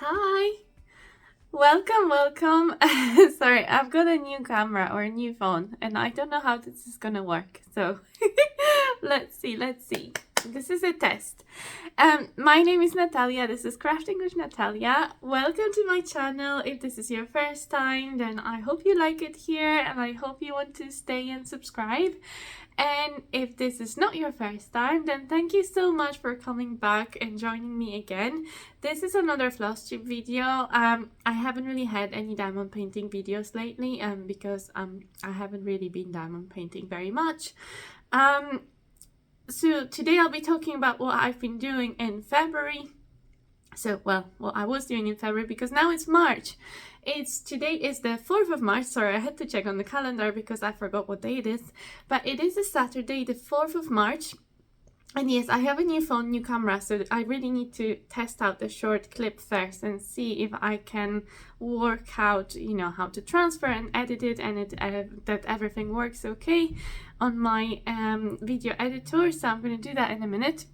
Hi, welcome. Sorry, I've got a new camera or a new phone, and I don't know how this is gonna work. So let's see. This is a test. My name is Natalia. This is Crafting with Natalia. Welcome to my channel. If this is your first time, then I hope you like it here, and I hope you want to stay and subscribe. And if this is not your first time, then thank you so much for coming back and joining me again. This is another Flosstube video. I haven't really had any diamond painting videos lately because I haven't really been diamond painting very much. So today I'll be talking about what I've been doing in February. So, well, what I was doing in February, because now it's March. Today is the 4th of March. Sorry, I had to check on the calendar because I forgot what day it is. But it is a Saturday, the 4th of March. And yes, I have a new phone, new camera, so I really need to test out the short clip first and see if I can work out, how to transfer and edit it, and that everything works okay on my video editor. So I'm going to do that in a minute.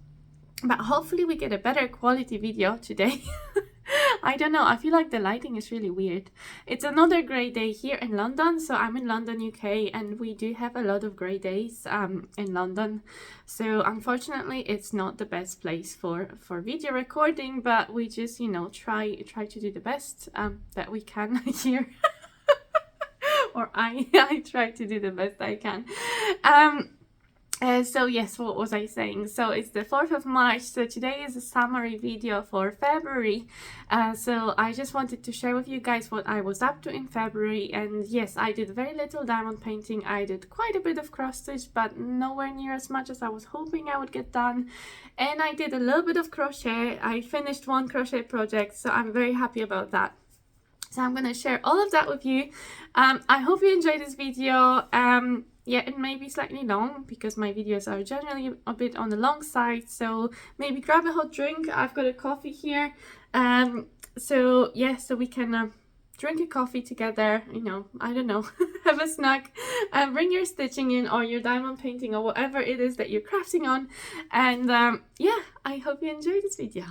But hopefully we get a better quality video today. I don't know, I feel like the lighting is really weird. It's another grey day here in London. So I'm in London, UK, and we do have a lot of grey days in London. So unfortunately it's not the best place for video recording, but we just, try to do the best that we can here. Or I try to do the best I can. So yes, what was I saying? So it's the 4th of March, so today is a summary video for February. So I just wanted to share with you guys what I was up to in February. And yes, I did very little diamond painting. I did quite a bit of cross stitch, but nowhere near as much as I was hoping I would get done. And I did a little bit of crochet. I finished one crochet project, so I'm very happy about that. So I'm going to share all of that with you. I hope you enjoyed this video. Yeah, it may be slightly long because my videos are generally a bit on the long side. So maybe grab a hot drink. I've got a coffee here. So yeah, so we can drink a coffee together. I don't know, have a snack. Bring your stitching in or your diamond painting or whatever it is that you're crafting on. And yeah, I hope you enjoy this video.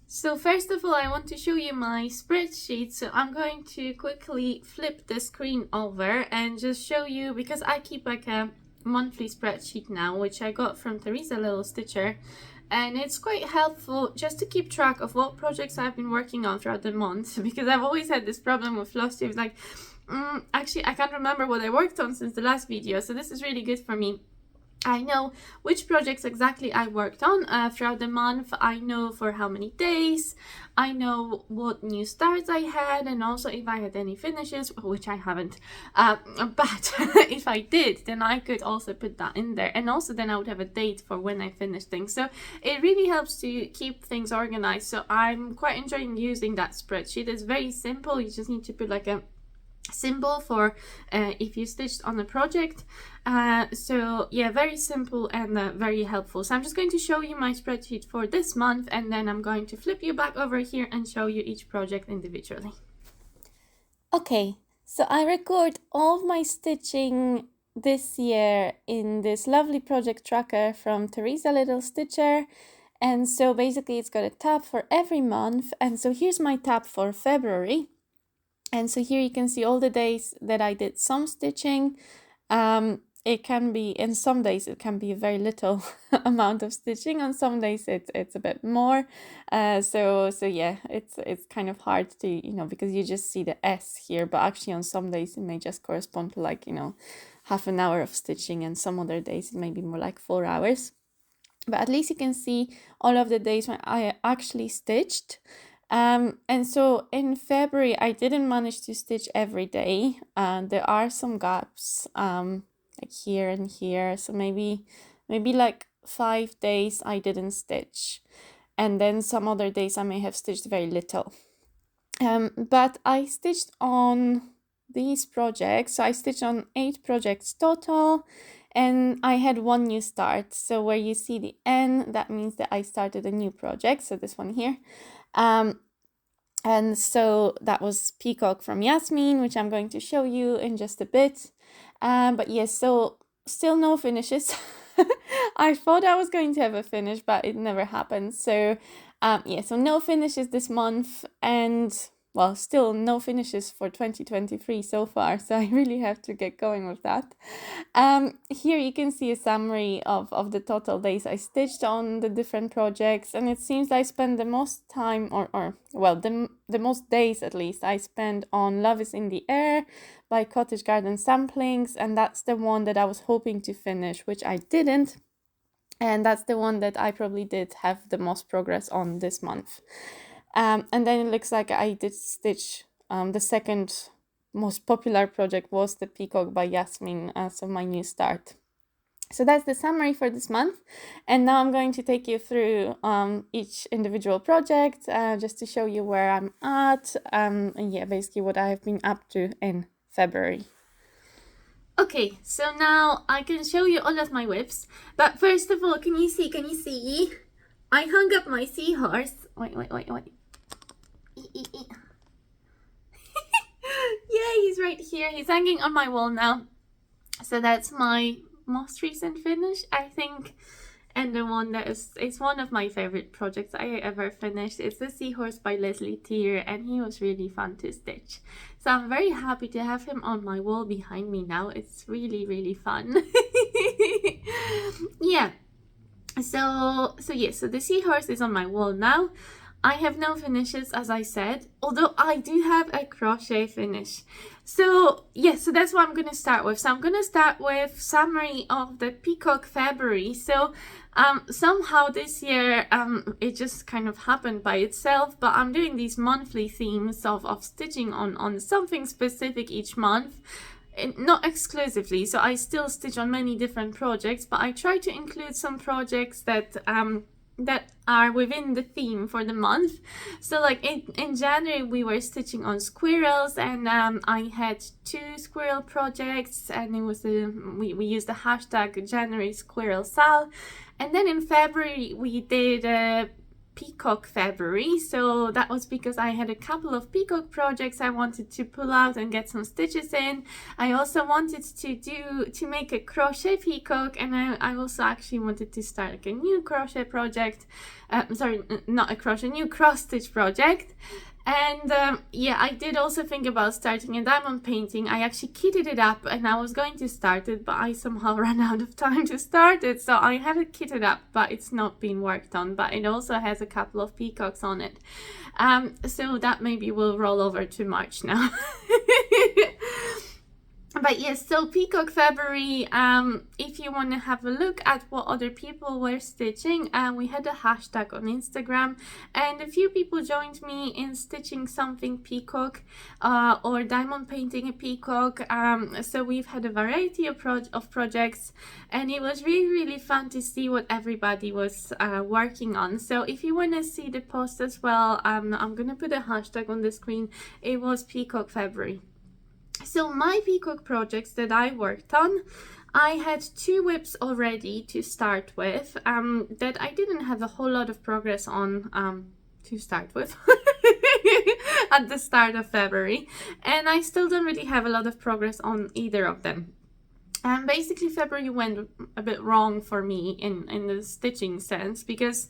So first of all, I want to show you my spreadsheet. So I'm going to quickly flip the screen over and just show you, because I keep like a monthly spreadsheet now, which I got from Teresa Little Stitcher. And it's quite helpful just to keep track of what projects I've been working on throughout the month, because I've always had this problem with Flosstube. Like, actually, I can't remember what I worked on since the last video. So this is really good for me. I know which projects exactly I worked on throughout the month. I know for how many days. I know what new starts I had, and also if I had any finishes, which I haven't. But if I did, then I could also put that in there. And also then I would have a date for when I finished things. So it really helps to keep things organized. So I'm quite enjoying using that spreadsheet. It's very simple. You just need to put like a symbol for if you stitched on a project. So yeah, very simple and very helpful. So I'm just going to show you my spreadsheet for this month, and then I'm going to flip you back over here and show you each project individually. Okay, so I record all of my stitching this year in this lovely project tracker from Teresa Little Stitcher. And so basically it's got a tab for every month. And so here's my tab for February. And so here you can see all the days that I did some stitching. It can be, in some days it can be a very little amount of stitching. On some days it's a bit more. So yeah, it's kind of hard to, because you just see the S here, but actually on some days it may just correspond to like, half an hour of stitching, and some other days it may be more like 4 hours. But at least you can see all of the days when I actually stitched. And so in February, I didn't manage to stitch every day. There are some gaps, like here and here. So maybe like 5 days I didn't stitch. And then some other days I may have stitched very little. But I stitched on these projects. So I stitched on 8 projects total. And I had one new start. So where you see the N, that means that I started a new project. So this one here. And so that was Peacock from Yasmine, which I'm going to show you in just a bit. But yes, so still no finishes. I thought I was going to have a finish, but it never happened. So yeah, so no finishes this month, and well, still no finishes for 2023 so far. So I really have to get going with that. Here you can see a summary of the total days I stitched on the different projects, and it seems I spent the most time, or well, the most days at least, I spent on Love is in the Air by Cottage Garden Samplings, and that's the one that I was hoping to finish, which I didn't. And that's the one that I probably did have the most progress on this month. And then it looks like I did stitch the second most popular project was the Peacock by Yasmine, so my new start. So that's the summary for this month, and now I'm going to take you through each individual project just to show you where I'm at, and yeah, basically what I have been up to in February. Okay, so now I can show you all of my whips, but first of all, can you see? I hung up my seahorse. Wait. Yeah, he's right here. He's hanging on my wall now. So that's my most recent finish, I think, and the one that is one of my favorite projects I ever finished. It's the Seahorse by Leslie Tier, and he was really fun to stitch. So I'm very happy to have him on my wall behind me now. It's really fun. Yeah. So the Seahorse is on my wall now. I have no finishes, as I said, although I do have a crochet finish. So yeah, so that's what I'm going to start with. So I'm going to start with summary of the Peacock February. So somehow this year it just kind of happened by itself, but I'm doing these monthly themes of stitching on something specific each month. Not exclusively, so I still stitch on many different projects, but I try to include some projects that are within the theme for the month. So like in January we were stitching on squirrels, and I had 2 squirrel projects, and it was we used the hashtag January Squirrel Sal. And then in February we did Peacock February, so that was because I had a couple of peacock projects I wanted to pull out and get some stitches in. I also wanted to make a crochet peacock, and I also actually wanted to start like a new crochet project, new cross stitch project. And yeah, I did also think about starting a diamond painting. I actually kitted it up and I was going to start it, but I somehow ran out of time to start it. So I have it kitted up, but it's not been worked on. But it also has a couple of peacocks on it. So that maybe will roll over to March now. But yes, so Peacock February, if you want to have a look at what other people were stitching, we had a hashtag on Instagram, and a few people joined me in stitching something peacock or diamond painting a peacock. So we've had a variety of projects, and it was really fun to see what everybody was working on. So if you want to see the post as well, I'm going to put a hashtag on the screen. It was Peacock February. So my peacock projects that I worked on, I had 2 whips already to start with that I didn't have a whole lot of progress on to start with at the start of February, and I still don't really have a lot of progress on either of them. And basically February went a bit wrong for me in the stitching sense, because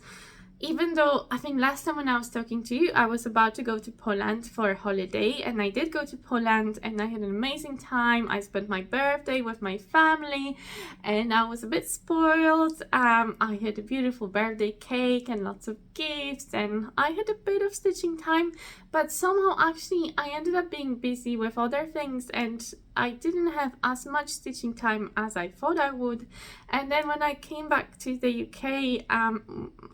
even though I think last time when I was talking to you, I was about to go to Poland for a holiday, and I did go to Poland and I had an amazing time. I spent my birthday with my family and I was a bit spoiled. I had a beautiful birthday cake and lots of gifts, and I had a bit of stitching time, but somehow actually I ended up being busy with other things and I didn't have as much stitching time as I thought I would. And then when I came back to the UK,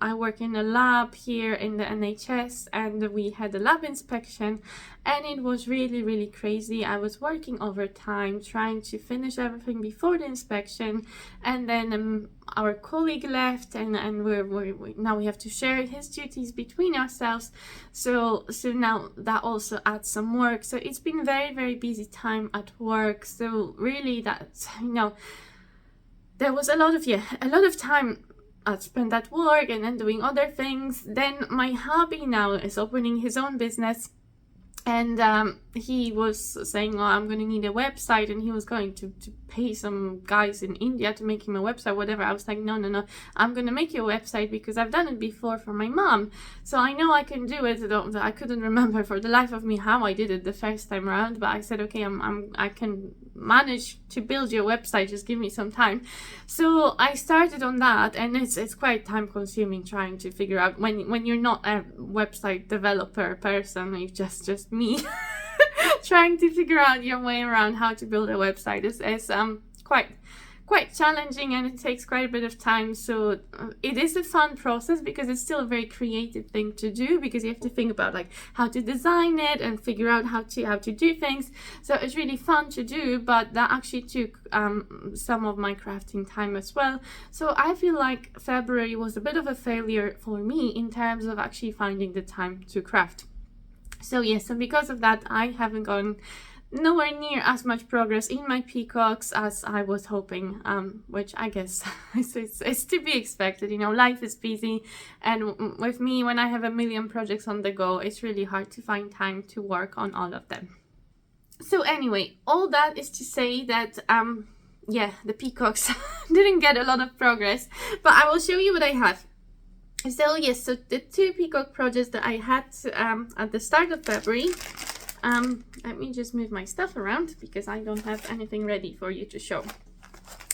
I work in a lab here in the NHS, and we had a lab inspection, and it was really crazy. I was working overtime trying to finish everything before the inspection, and then our colleague left, and now we have to share his duties between ourselves. So now that also adds some work. So it's been very busy time at work. So really that's, there was a lot of time I spent at work and then doing other things. Then my hubby now is opening his own business, and he was saying, oh, I'm going to need a website, and he was going to pay some guys in India to make him a website, whatever. I was like, no, I'm going to make you a website because I've done it before for my mom. So I know I can do it. I couldn't remember for the life of me how I did it the first time around, but I said, okay, I can manage to build your website, just give me some time. So I started on that, and it's quite time consuming trying to figure out when you're not a website developer person, you're just me. Trying to figure out your way around how to build a website is quite challenging, and it takes quite a bit of time. So it is a fun process because it's still a very creative thing to do, because you have to think about like how to design it and figure out how to do things. So it's really fun to do, but that actually took some of my crafting time as well. So I feel like February was a bit of a failure for me in terms of actually finding the time to craft. So yes, and because of that, I haven't gone nowhere near as much progress in my peacocks as I was hoping, which I guess it's to be expected. You know, life is busy, and with me, when I have a million projects on the go, it's really hard to find time to work on all of them. So anyway, all that is to say that yeah, the peacocks didn't get a lot of progress, but I will show you what I have. So yes, so the two peacock projects that I had at the start of February, let me just move my stuff around because I don't have anything ready for you to show.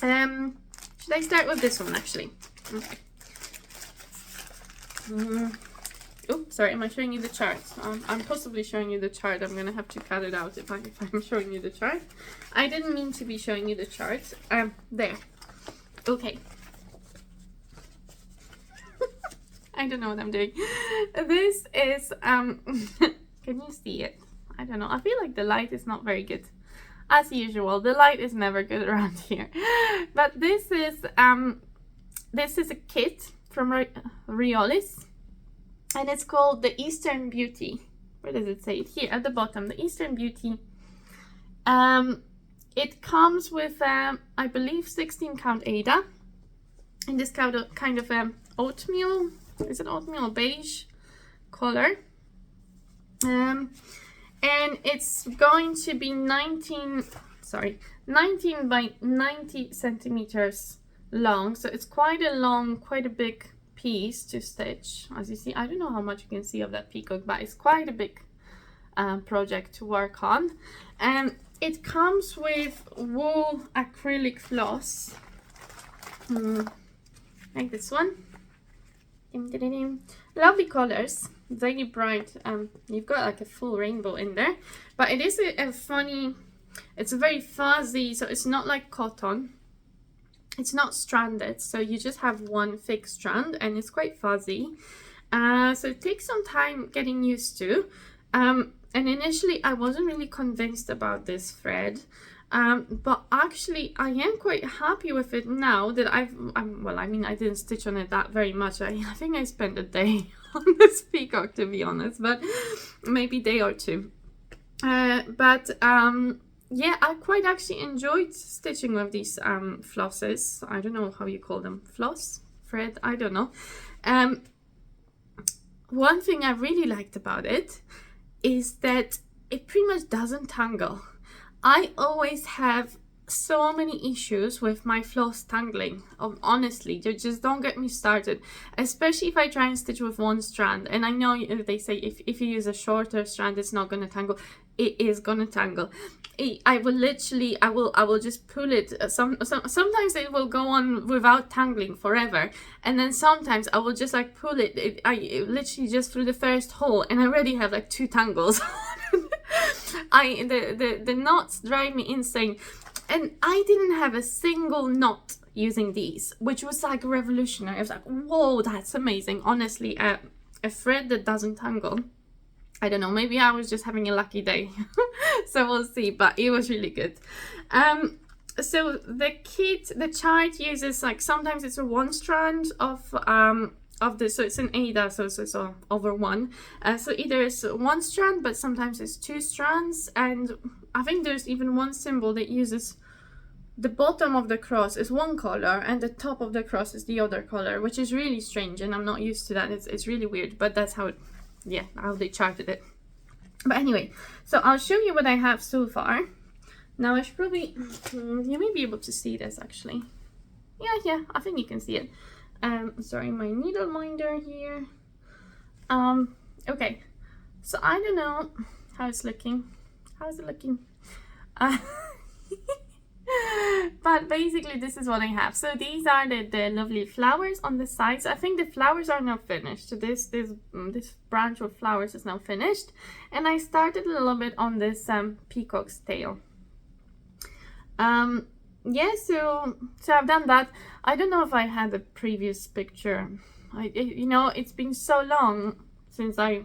Should I start with this one actually? Okay. Oh, sorry, am I showing you the chart? I'm possibly showing you the chart. I'm gonna have to cut it out if I'm showing you the chart. I didn't mean to be showing you the chart. There. Okay. I don't know what I'm doing. This is, can you see it? I don't know. I feel like the light is not very good. As usual, the light is never good around here. But this is a kit from Riolis, and it's called the Eastern Beauty. Where does it say it? Here at the bottom, the Eastern Beauty. It comes with, I believe, 16 count aida in this kind of oatmeal. Is it oatmeal beige color? And it's going to be 19 by 90 centimeters long. So it's quite a big piece to stitch. As you see, I don't know how much you can see of that peacock, but it's quite a big project to work on. And it comes with wool acrylic floss, like this one. Lovely colors, very bright. You've got like a full rainbow in there, but it is a funny, it's very fuzzy, so it's not like cotton, it's not stranded, so you just have one thick strand and it's quite fuzzy. So it takes some time getting used to, and initially I wasn't really convinced about this thread. But actually I am quite happy with it now that well, I mean, I didn't stitch on it that very much. I think I spent a day on this peacock, to be honest, but maybe a day or two. Yeah, I quite actually enjoyed stitching with these flosses. I don't know how you call them, floss, thread, I don't know. One thing I really liked about it is that it pretty much doesn't tangle. I always have so many issues with my floss tangling. Honestly, just don't get me started, especially if I try and stitch with one strand. And I know they say if you use a shorter strand, it's not going to tangle. It is going to tangle. I will just pull it. Sometimes it will go on without tangling forever, and then sometimes I will just like pull it. I literally just through the first hole, and I already have like 2 tangles. The knots drive me insane, and I didn't have a single knot using these, which was like revolutionary. I was like, whoa, that's amazing. Honestly, a thread that doesn't tangle. I don't know, maybe I was just having a lucky day. So we'll see, but it was really good. So the chart uses, like, sometimes it's a 1 strand of this, so it's an aida, so it's over 1. So either it's 1 strand, but sometimes it's 2 strands, and I think there's even one symbol that uses the bottom of the cross is one color and the top of the cross is the other color, which is really strange, and I'm not used to that. It's really weird, but that's how how they charted it. But anyway, so I'll show you what I have so far. Now I should probably, you may be able to see this actually. Yeah, I think you can see it. Sorry, my needle minder here. Okay, so I don't know how it's looking. How's it looking? But basically this is what I have. So these are the lovely flowers on the sides. I think the flowers are now finished. So this branch of flowers is now finished, and I started a little bit on this peacock's tail. Yeah, so I've done that. I don't know if I had a previous picture. You know, it's been so long since I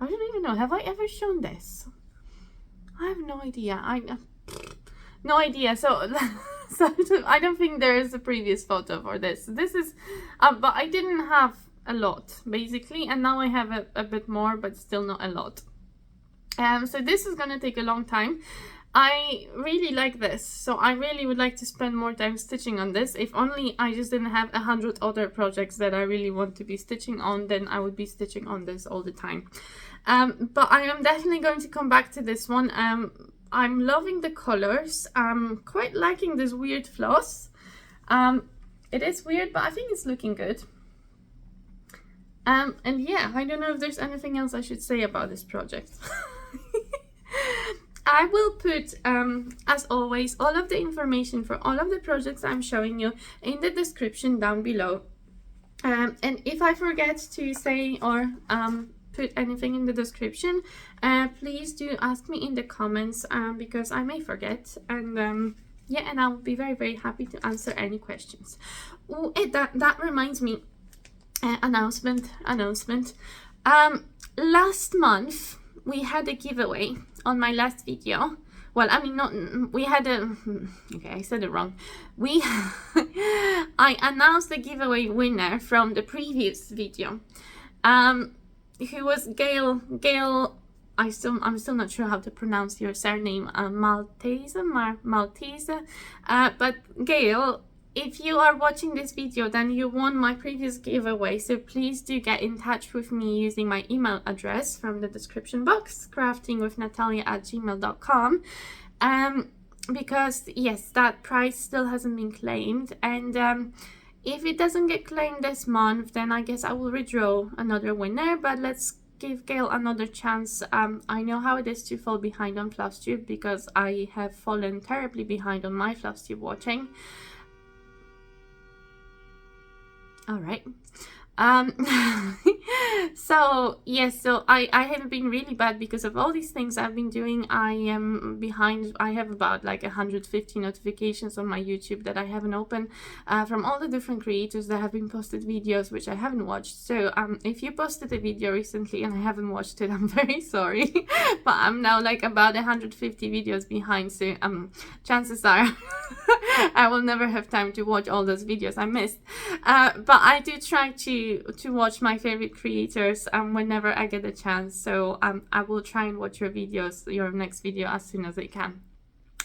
don't even know, have I ever shown this? I have no idea. No idea. So I don't think there is a previous photo for this. This is but I didn't have a lot basically, and now I have a bit more, but still not a lot. So this is gonna take a long time. I really like this, so I really would like to spend more time stitching on this. If only I just didn't have 100 other projects that I really want to be stitching on, then I would be stitching on this all the time. But I am definitely going to come back to this one. I'm loving the colors. I'm quite liking this weird floss. It is weird, but I think it's looking good. And yeah, I don't know if there's anything else I should say about this project. I will put, as always, all of the information for all of the projects I'm showing you in the description down below. And if I forget to say or put anything in the description, please do ask me in the comments, because I may forget. And yeah, and I'll be very, very happy to answer any questions. Oh, that reminds me, announcement. Last month we had a giveaway on my last video. Well, I mean, not we had a okay, I said it wrong. I announced the giveaway winner from the previous video, who was Gail. I'm still not sure how to pronounce your surname, Maltese, but Gail, if you are watching this video, then you won my previous giveaway, so please do get in touch with me using my email address from the description box, craftingwithnatalia@gmail.com, because yes, that prize still hasn't been claimed, and if it doesn't get claimed this month, then I guess I will redraw another winner, but let's give Gail another chance. I know how it is to fall behind on Flosstube, because I have fallen terribly behind on my Flosstube watching. All right. So yes, so I have been really bad because of all these things I've been doing. I am behind. I have about like 150 notifications on my YouTube that I haven't opened, from all the different creators that have been posted videos which I haven't watched. So if you posted a video recently and I haven't watched it, I'm very sorry. But I'm now like about 150 videos behind, so chances are I will never have time to watch all those videos I missed. But I do try to watch my favorite creators whenever I get a chance. So I will try and watch your videos, your next video, as soon as I can.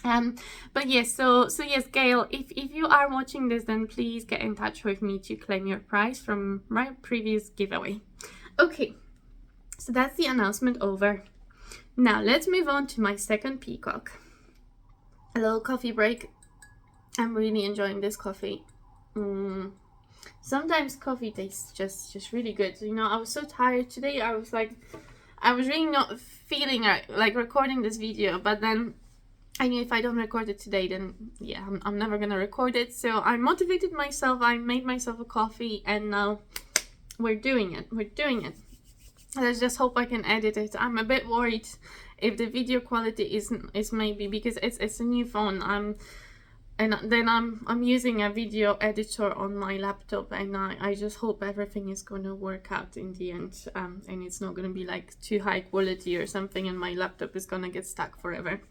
But yes, so yes, Gail, if you are watching this, then please get in touch with me to claim your prize from my previous giveaway. Okay, so that's the announcement over. Now let's move on to my second peacock. A little coffee break. I'm really enjoying this coffee. Sometimes coffee tastes just really good. You know, I was so tired today. I was really not feeling like recording this video, but then I knew if I don't record it today, then yeah, I'm never gonna record it. So I motivated myself. I made myself a coffee, and now we're doing it. Let's just hope I can edit it. I'm a bit worried if the video quality is maybe because it's a new phone. I'm using a video editor on my laptop, and I just hope everything is gonna work out in the end, and it's not gonna be like too high quality or something, and my laptop is gonna get stuck forever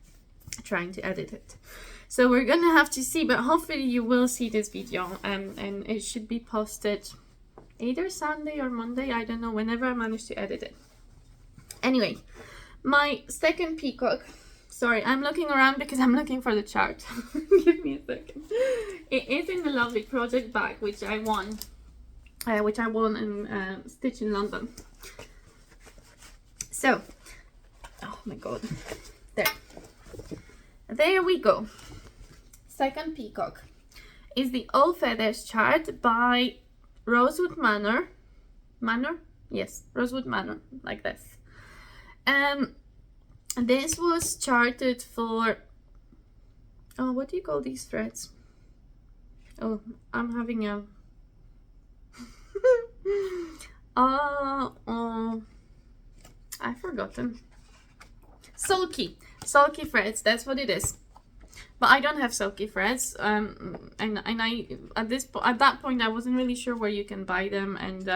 trying to edit it. So we're gonna have to see, but hopefully you will see this video, and it should be posted either Sunday or Monday, I don't know, whenever I manage to edit it. Anyway, my second peacock. Sorry, I'm looking around because I'm looking for the chart. Give me a second. It is in the lovely project bag, which I won in Stitch in London. So, Oh my god. There we go. Second peacock is the All Feathers chart by Rosewood Manor. Manor? Yes, Rosewood Manor, like this. This was charted for, oh, what do you call these threads? Oh, I'm having a I've forgotten. Sulky threads, that's what it is. But I don't have sulky threads, and I at that point I wasn't really sure where you can buy them, and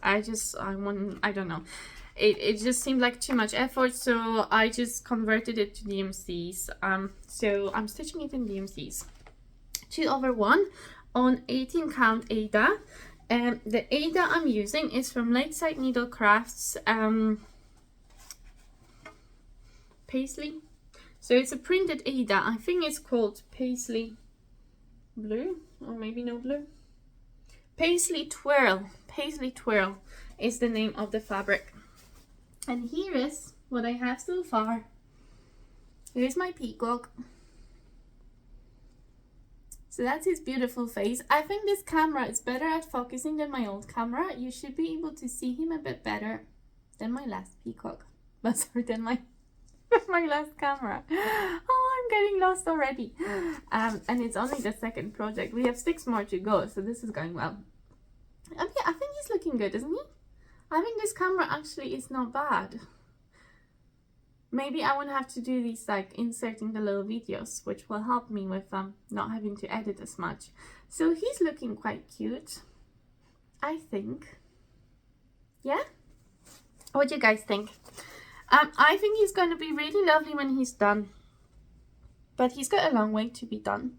I don't know. It just seemed like too much effort, so I just converted it to DMCs. So I'm stitching it in DMCs. 2/1 on 18 count aida. The aida I'm using is from Lakeside Needlecrafts, Paisley. So it's a printed aida. I think it's called Paisley Blue, or maybe no blue. Paisley Twirl. Paisley Twirl is the name of the fabric. And here is what I have so far. Here's my peacock. So that's his beautiful face. I think this camera is better at focusing than my old camera. You should be able to see him a bit better than my last peacock. But sorry, than my last camera. Oh, I'm getting lost already. And it's only the second project. We have 6 more to go, so this is going well. I think he's looking good, isn't he? I think this camera actually is not bad. Maybe I won't have to do these, like inserting the little videos, which will help me with not having to edit as much. So he's looking quite cute, I think. Yeah? What do you guys think? I think he's going to be really lovely when he's done, but he's got a long way to be done.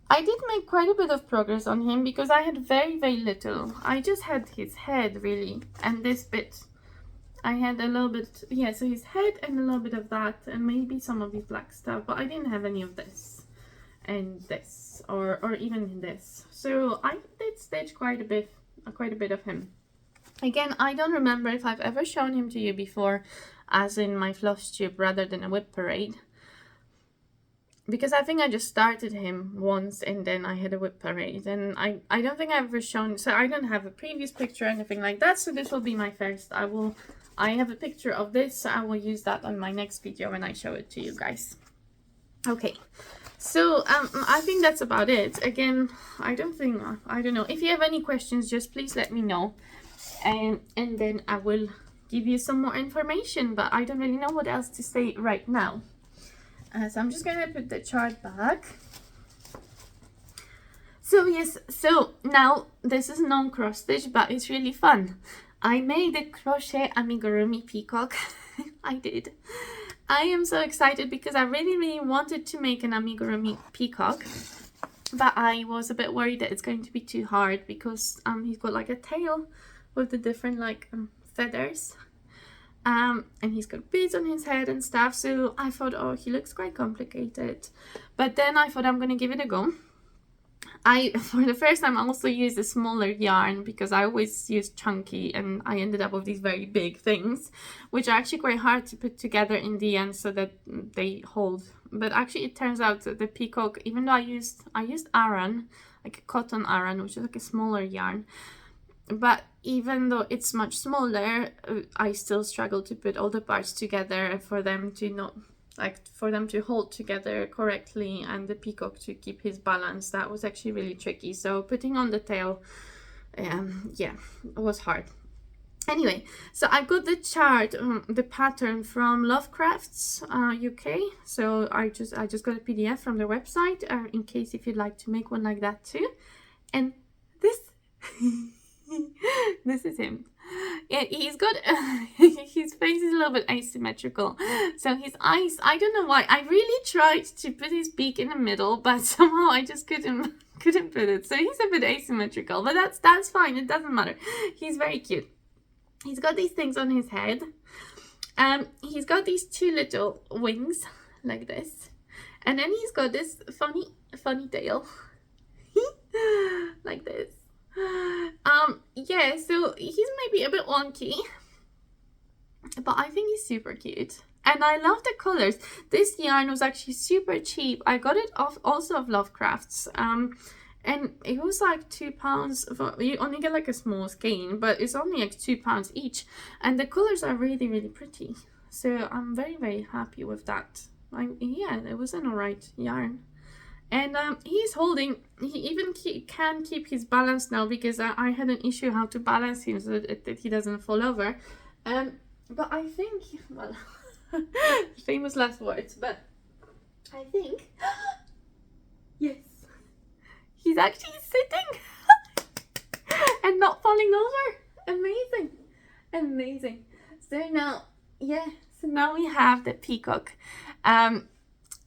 I did make quite a bit of progress on him because I had very, very little. I just had his head really, and this bit. I had a little bit, yeah, so his head and a little bit of that, and maybe some of his black stuff, but I didn't have any of this and this, or even this. So I did stitch quite a bit of him. Again, I don't remember if I've ever shown him to you before, as in my Flosstube rather than a whip parade, because I think I just started him once and then I had a whip parade, and I don't think I've ever shown, so I don't have a previous picture or anything like that, so this will be my first. I have a picture of this, so I will use that on my next video when I show it to you guys. Okay, so I think that's about it. Again, I don't know. If you have any questions, just please let me know, and then I will give you some more information, but I don't really know what else to say right now. So I'm just gonna put the chart back. So yes, so now this is non-cross stitch, but it's really fun. I made a crochet amigurumi peacock. I did. I am so excited because I really wanted to make an amigurumi peacock, but I was a bit worried that it's going to be too hard because he's got like a tail with the different like feathers, and he's got beads on his head and stuff. So I thought, oh, he looks quite complicated, but then I thought I'm gonna give it a go. For the first time, I also used a smaller yarn because I always use chunky, and I ended up with these very big things, which are actually quite hard to put together in the end so that they hold. But actually, it turns out that the peacock, even though I used aran, like a cotton aran, which is like a smaller yarn, but even though it's much smaller, I still struggle to put all the parts together for them to hold together correctly, and the peacock to keep his balance. That was actually really tricky. So putting on the tail, yeah, it was hard. Anyway, so I got the chart, the pattern from Lovecrafts UK. So I just got a PDF from their website, in case if you'd like to make one like that too. And this this is him. Yeah, he's got his face is a little bit asymmetrical, so his eyes, I don't know why. I really tried to put his beak in the middle, but somehow I just couldn't put it. So he's a bit asymmetrical, but that's fine. It doesn't matter. He's very cute. He's got these things on his head. He's got these 2 little wings like this, and then he's got this funny tail like this. Yeah, so he's maybe a bit wonky, but I think he's super cute. And I love the colors. This yarn was actually super cheap. I got it off also of Lovecrafts. And it was like £2 you only get like a small skein, but it's only like £2 each. And the colors are really, really pretty. So I'm very, very happy with that. Yeah, it was an alright yarn. And he's holding, he even can keep his balance now, because I had an issue how to balance him so that he doesn't fall over. But I think, well, famous last words, but I think, yes, he's actually sitting and not falling over. Amazing, amazing. So now, yeah, so now we have the peacock.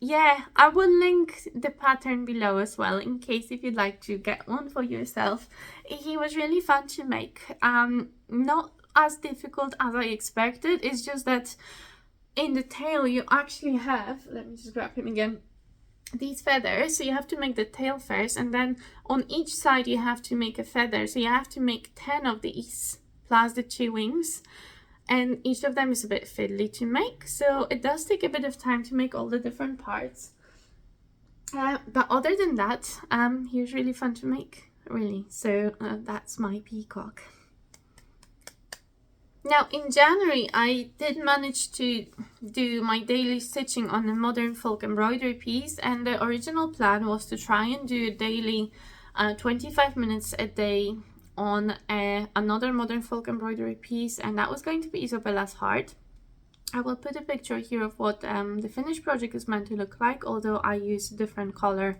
Yeah, I will link the pattern below as well, in case if you'd like to get one for yourself. He was really fun to make. Not as difficult as I expected. It's just that in the tail you actually have, let me just grab him again, these feathers. So you have to make the tail first, and then on each side you have to make a feather. So you have to make 10 of these plus the 2 wings. And each of them is a bit fiddly to make, so it does take a bit of time to make all the different parts. But other than that, he was really fun to make, really. So that's my peacock. Now in January, I did manage to do my daily stitching on a modern folk embroidery piece, and the original plan was to try and do a daily 25 minutes a day on another modern folk embroidery piece, and that was going to be Isabella's heart. I will put a picture here of what the finished project is meant to look like, although I use different color,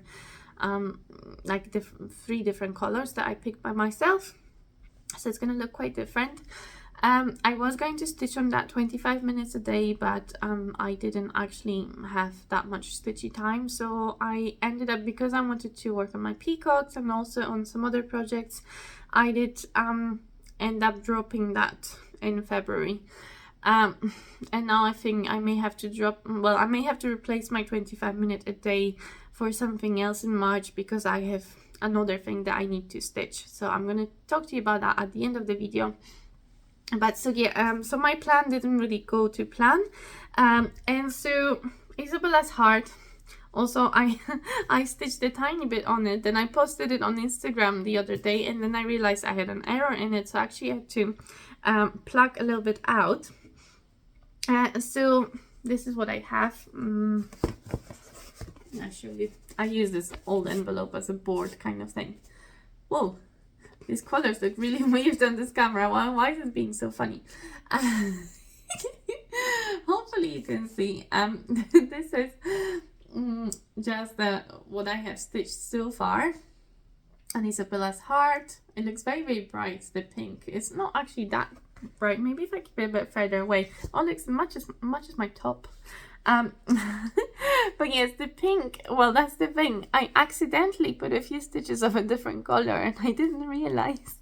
like 3 different colors that I picked by myself, so it's going to look quite different. I was going to stitch on that 25 minutes a day, but I didn't actually have that much stitchy time, so I ended up, because I wanted to work on my peacocks and also on some other projects, I did end up dropping that in February. And now I think I may have to I may have to replace my 25-minute a day for something else in March, because I have another thing that I need to stitch. So I'm going to talk to you about that at the end of the video. But so yeah, so my plan didn't really go to plan. And so Isabella's heart, also I stitched a tiny bit on it, and I posted it on Instagram the other day, and then I realized I had an error in it, so I actually had to plug a little bit out. So this is what I have. I'll show you. I use this old envelope as a board kind of thing. Whoa, these colors look really weird on this camera. Why is it being so funny? Hopefully you can see. This is just what I have stitched so far. And Isabella's heart. It looks very, very bright, the pink. It's not actually that bright. Maybe if I keep it a bit further away. Oh, it looks much as my top. But yes, the pink, well, that's the thing. I accidentally put a few stitches of a different color, and I didn't realize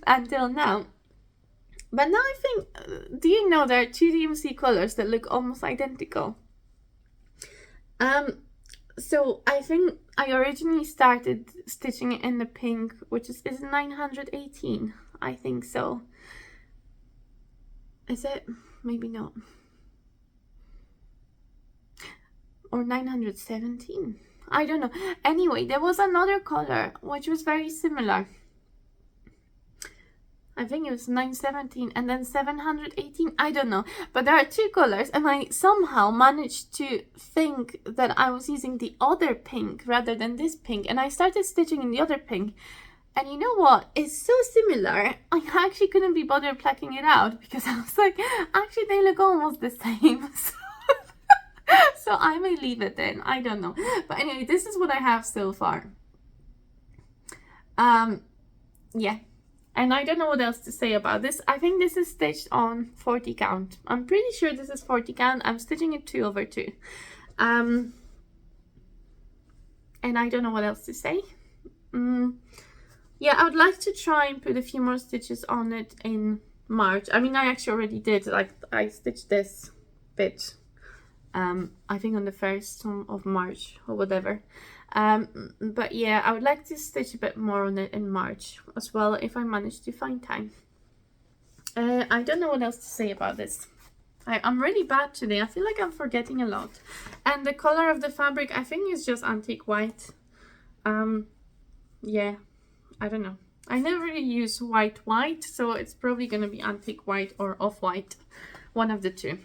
until now. But now I think, do you know there are 2 DMC colors that look almost identical? So I think I originally started stitching it in the pink, which is 918, I think so. Is it? Maybe not. Or 917. I don't know. Anyway, there was another color which was very similar. I think it was 917 and then 718. I don't know. But there are 2 colors, and I somehow managed to think that I was using the other pink rather than this pink. And I started stitching in the other pink. And you know what? It's so similar. I actually couldn't be bothered plucking it out, because I was like, actually they look almost the same. So I may leave it then. I don't know. But anyway, this is what I have so far. Yeah. And I don't know what else to say about this. I think this is stitched on 40 count. I'm pretty sure this is 40 count. I'm stitching it 2/2. And I don't know what else to say. Yeah, I would like to try and put a few more stitches on it in March. I mean, I actually already did. Like, I stitched this bit. I think on the 1st of March or whatever. But yeah, I would like to stitch a bit more on it in March as well, if I manage to find time. I don't know what else to say about this. I'm really bad today. I feel like I'm forgetting a lot. And the color of the fabric, I think, is just antique white. Yeah, I don't know. I never really use white, so it's probably going to be antique white or off-white. One of the two.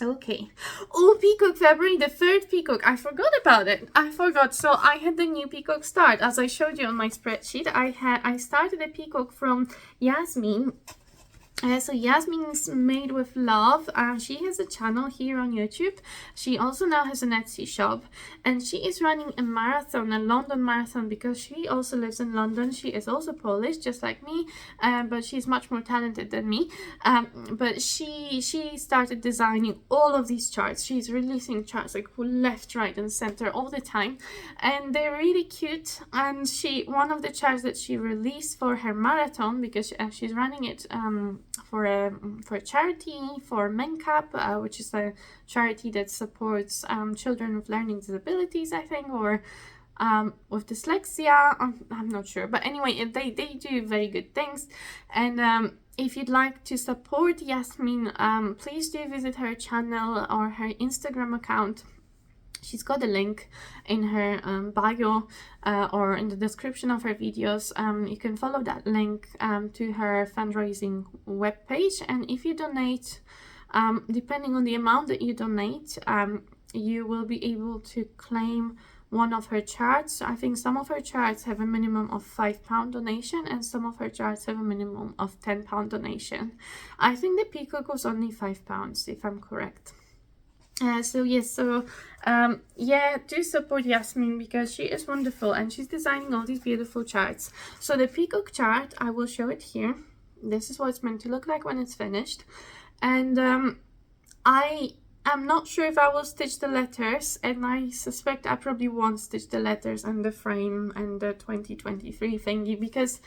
Okay. Oh, peacock, February the 3rd peacock. I forgot about it. I forgot. So I had the new peacock start. As I showed you on my spreadsheet, I started a peacock from Yasmine. So Yasmine is made with love. She has a channel here on YouTube. She also now has an Etsy shop, and she is running a marathon, a London marathon, because she also lives in London. She is also Polish, just like me, but she's much more talented than me. But she started designing all of these charts. She's releasing charts like left, right, and center all the time, and they're really cute. And one of the charts that she released for her marathon, because she's running it for a charity, for MenCap, which is a charity that supports children with learning disabilities, I think, or with dyslexia. I'm not sure, but anyway, they do very good things. And if you'd like to support Yasmine, please do visit her channel or her Instagram account. She's got a link in her bio or in the description of her videos. You can follow that link to her fundraising webpage. And if you donate, depending on the amount that you donate, you will be able to claim one of her charts. I think some of her charts have a minimum of £5 donation, and some of her charts have a minimum of £10 donation. I think the peacock was only £5, if I'm correct. Yeah, do support Yasmine, because she is wonderful and she's designing all these beautiful charts. So the peacock chart, I will show it here. This is what it's meant to look like when it's finished. And I am not sure if I will stitch the letters, and I suspect I probably won't stitch the letters and the frame and the 2023 thingy, because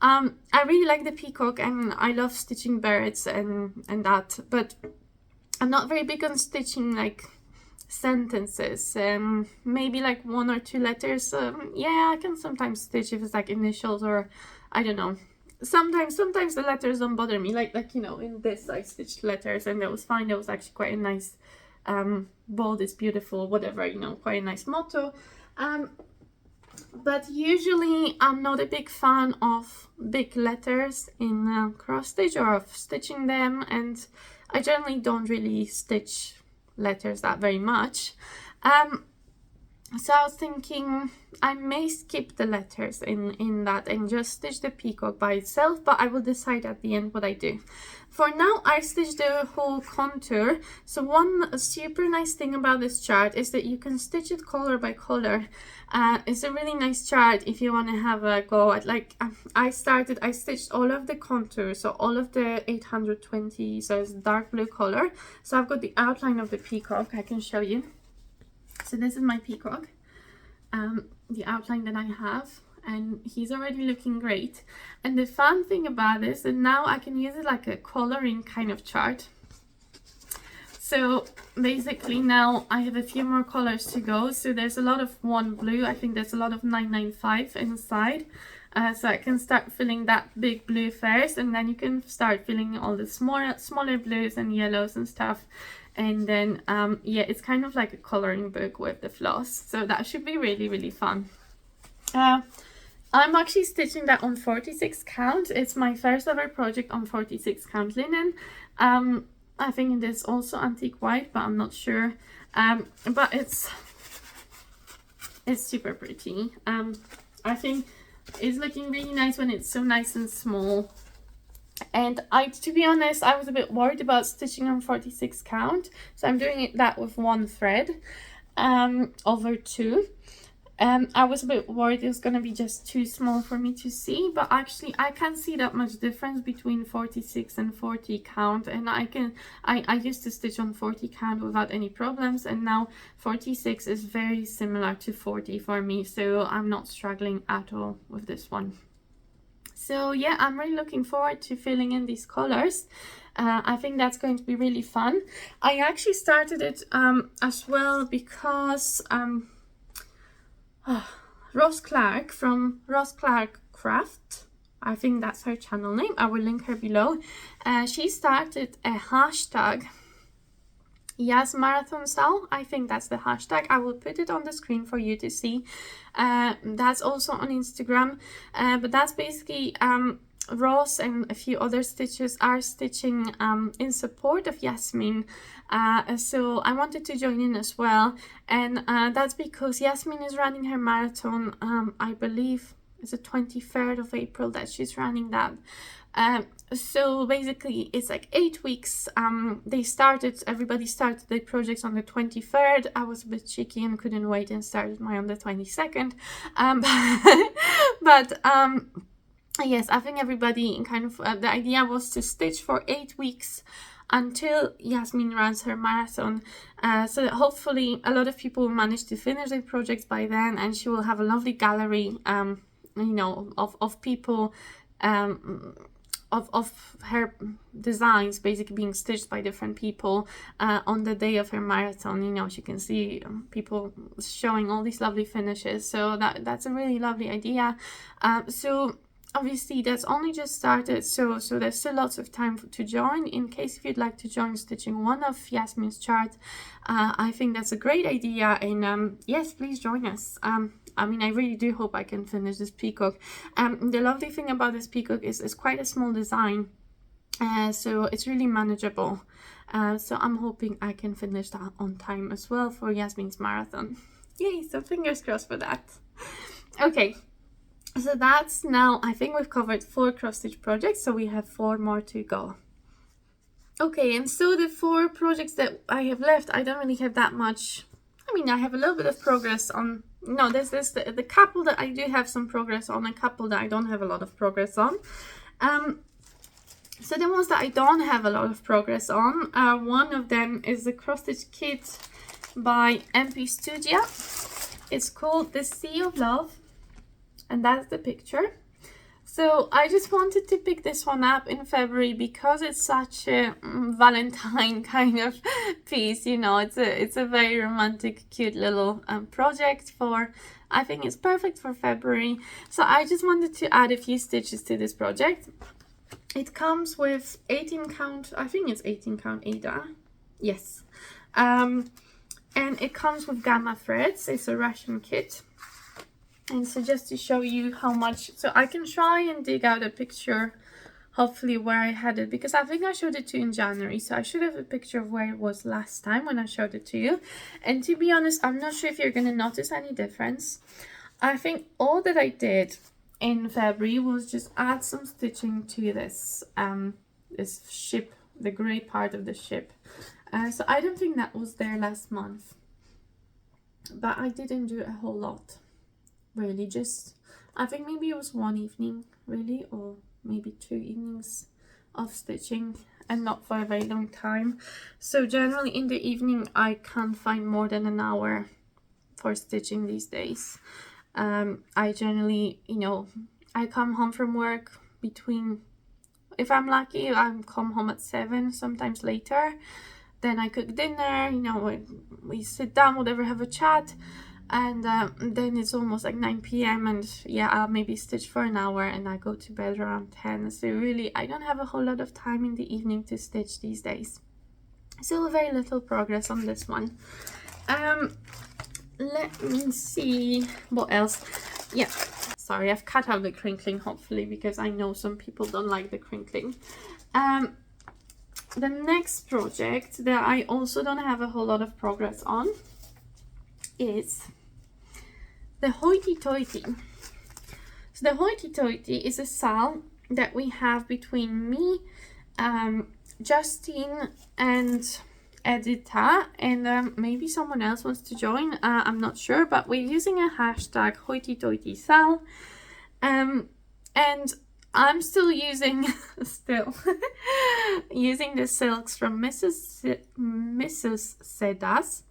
I really like the peacock and I love stitching birds and that, but I'm not very big on stitching like sentences, maybe like 1 or 2 letters. Yeah, I can sometimes stitch if it's like initials, or I don't know. Sometimes the letters don't bother me. Like you know, in this I stitched letters and that was fine. That was actually quite a nice, bold is beautiful, whatever, you know, quite a nice motto. But usually I'm not a big fan of big letters in cross stitch or of stitching them, and I generally don't really stitch letters that very much. So I was thinking I may skip the letters in that and just stitch the peacock by itself, but I will decide at the end what I do. For now, I stitched the whole contour. So one super nice thing about this chart is that you can stitch it color by color. It's a really nice chart if you want to have a go at, like, I stitched all of the contour, so all of the 820, so it's dark blue color. So I've got the outline of the peacock, I can show you. So this is my peacock, the outline that I have, and he's already looking great. And the fun thing about this, and now I can use it like a coloring kind of chart. So basically now I have a few more colors to go. So there's a lot of one blue, I think there's a lot of 995 inside. So I can start filling that big blue first, and then you can start filling all the smaller blues and yellows and stuff. And then yeah, it's kind of like a coloring book with the floss, so that should be really, really fun. I'm actually stitching that on 46 count. It's my first ever project on 46 count linen. I think it is also antique white, but I'm not sure. But it's super pretty. I think it's looking really nice when it's so nice and small. And to be honest, I was a bit worried about stitching on 46 count, so I'm doing that with 1 thread over 2. I was a bit worried it was going to be just too small for me to see, but actually I can't see that much difference between 46 and 40 count, and I used to stitch on 40 count without any problems, and now 46 is very similar to 40 for me, so I'm not struggling at all with this one. So yeah, I'm really looking forward to filling in these colors. I think that's going to be really fun. I actually started it as well because Rose Clark from Rose Clark Craft, I think that's her channel name, I will link her below. She started a hashtag Yes, marathon style. I think that's the hashtag. I will put it on the screen for you to see. That's also on Instagram. But that's basically Ross and a few other stitches are stitching in support of Yasmine. So I wanted to join in as well. And that's because Yasmine is running her marathon. I believe it's the 23rd of April that she's running that. So basically it's like 8 weeks. Everybody started the projects on the 23rd. I was a bit cheeky and couldn't wait and started mine on the 22nd. Yes, I think everybody kind of, the idea was to stitch for 8 weeks until Yasmine runs her marathon. So that hopefully a lot of people will manage to finish their projects by then, and she will have a lovely gallery, you know, of people, of her designs basically being stitched by different people on the day of her marathon. You know, she can see people showing all these lovely finishes. So that's a really lovely idea. So obviously that's only just started, so there's still lots of time to join. In case if you'd like to join stitching one of Yasmine's chart, I think that's a great idea, and yes, please join us. I mean, I really do hope I can finish this peacock. The lovely thing about this peacock is it's quite a small design, so it's really manageable. So I'm hoping I can finish that on time as well for Yasmine's marathon. Yay, so fingers crossed for that. Okay. So that's now, I think we've covered 4 cross stitch projects, so we have 4 more to go. Okay, and so the 4 projects that I have left, I don't really have that much. I mean, I have a little bit of progress on, no, there's the couple that I do have some progress on, a couple that I don't have a lot of progress on. So the ones that I don't have a lot of progress on, one of them is the cross stitch kit by Studia. It's called The Sea of Love. And that's the picture. So I just wanted to pick this one up in February because it's such a Valentine kind of piece. You know, it's a very romantic, cute little project for, I think it's perfect for February. So I just wanted to add a few stitches to this project. It comes with 18 count, I think it's 18 count aida. Yes. And it comes with gamma threads. It's a Russian kit. And so just to show you how much, so I can try and dig out a picture, hopefully where I had it, because I think I showed it to you in January, so I should have a picture of where it was last time when I showed it to you. And to be honest, I'm not sure if you're going to notice any difference. I think all that I did in February was just add some stitching to this this ship, the grey part of the ship. So I don't think that was there last month, but I didn't do a whole lot. Really, just I think maybe it was one evening really, or maybe 2 evenings of stitching, and not for a very long time. So generally in the evening I can't find more than an hour for stitching these days. I generally, you know, I come home from work between, if I'm lucky, I come home at 7, sometimes later. Then I cook dinner, you know, we sit down, whatever, have a chat. And then it's almost like 9 p.m. and yeah, I'll maybe stitch for an hour and I go to bed around 10. So really, I don't have a whole lot of time in the evening to stitch these days. Still very little progress on this one. Let me see what else. Yeah, sorry, I've cut out the crinkling, hopefully, because I know some people don't like the crinkling. The next project that I also don't have a whole lot of progress on is the Hoity Toity. So the Hoity Toity is a sal that we have between me, Justine and Edita, and maybe someone else wants to join. I'm not sure, but we're using a hashtag Hoity Toity sal, and I'm still using using the silks from Mrs. Sedas.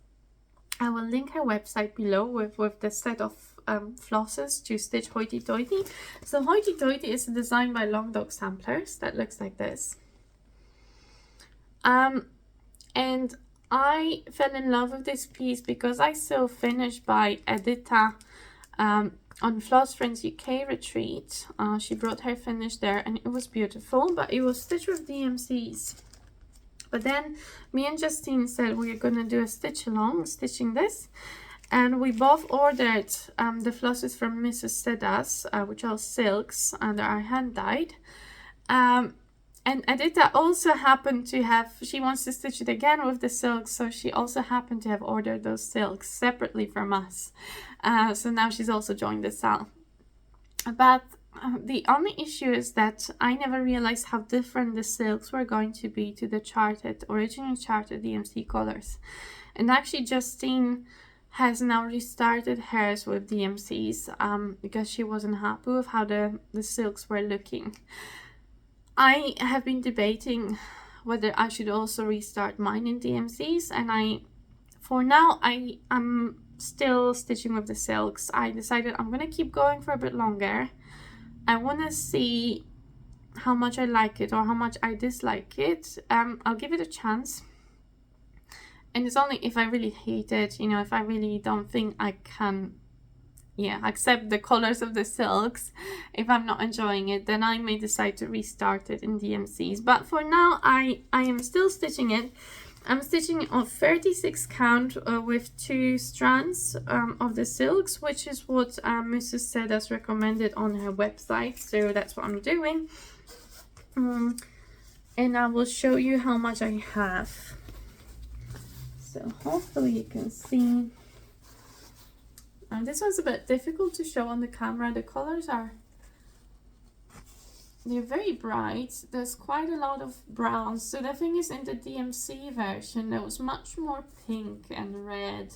I will link her website below with the set of flosses to stitch Hoity Toity. So Hoity Toity is designed by Long Dog Samplers that looks like this. And I fell in love with this piece because I saw finished by Edita on Floss Friends UK retreat. She brought her finish there and it was beautiful, but it was stitched with DMCs But then me and Justine said we're gonna do a stitch along, stitching this. And we both ordered the flosses from Mrs. Seda's, which are silks, and are hand dyed. And Edita also happened to have, she wants to stitch it again with the silks, so she also happened to have ordered those silks separately from us. So now she's also joined the sale. But the only issue is that I never realized how different the silks were going to be to the originally charted DMC colors. And actually Justine has now restarted hers with DMCs because she wasn't happy with how the silks were looking. I have been debating whether I should also restart mine in DMCs, and for now I'm still stitching with the silks. I decided I'm gonna keep going for a bit longer. I want to see how much I like it or how much I dislike it. I'll give it a chance. And it's only if I really hate it, you know, if I really don't think I can, accept the colors of the silks, if I'm not enjoying it, then I may decide to restart it in DMCs. But for now, I am still stitching it. I'm stitching it on 36 count with 2 strands of the silks, which is what Mrs. Seda's recommended on her website. So that's what I'm doing. And I will show you how much I have. So hopefully you can see. And this one's a bit difficult to show on the camera. The colors they're very bright. There's quite a lot of browns. So the thing is, in the DMC version there was much more pink and red.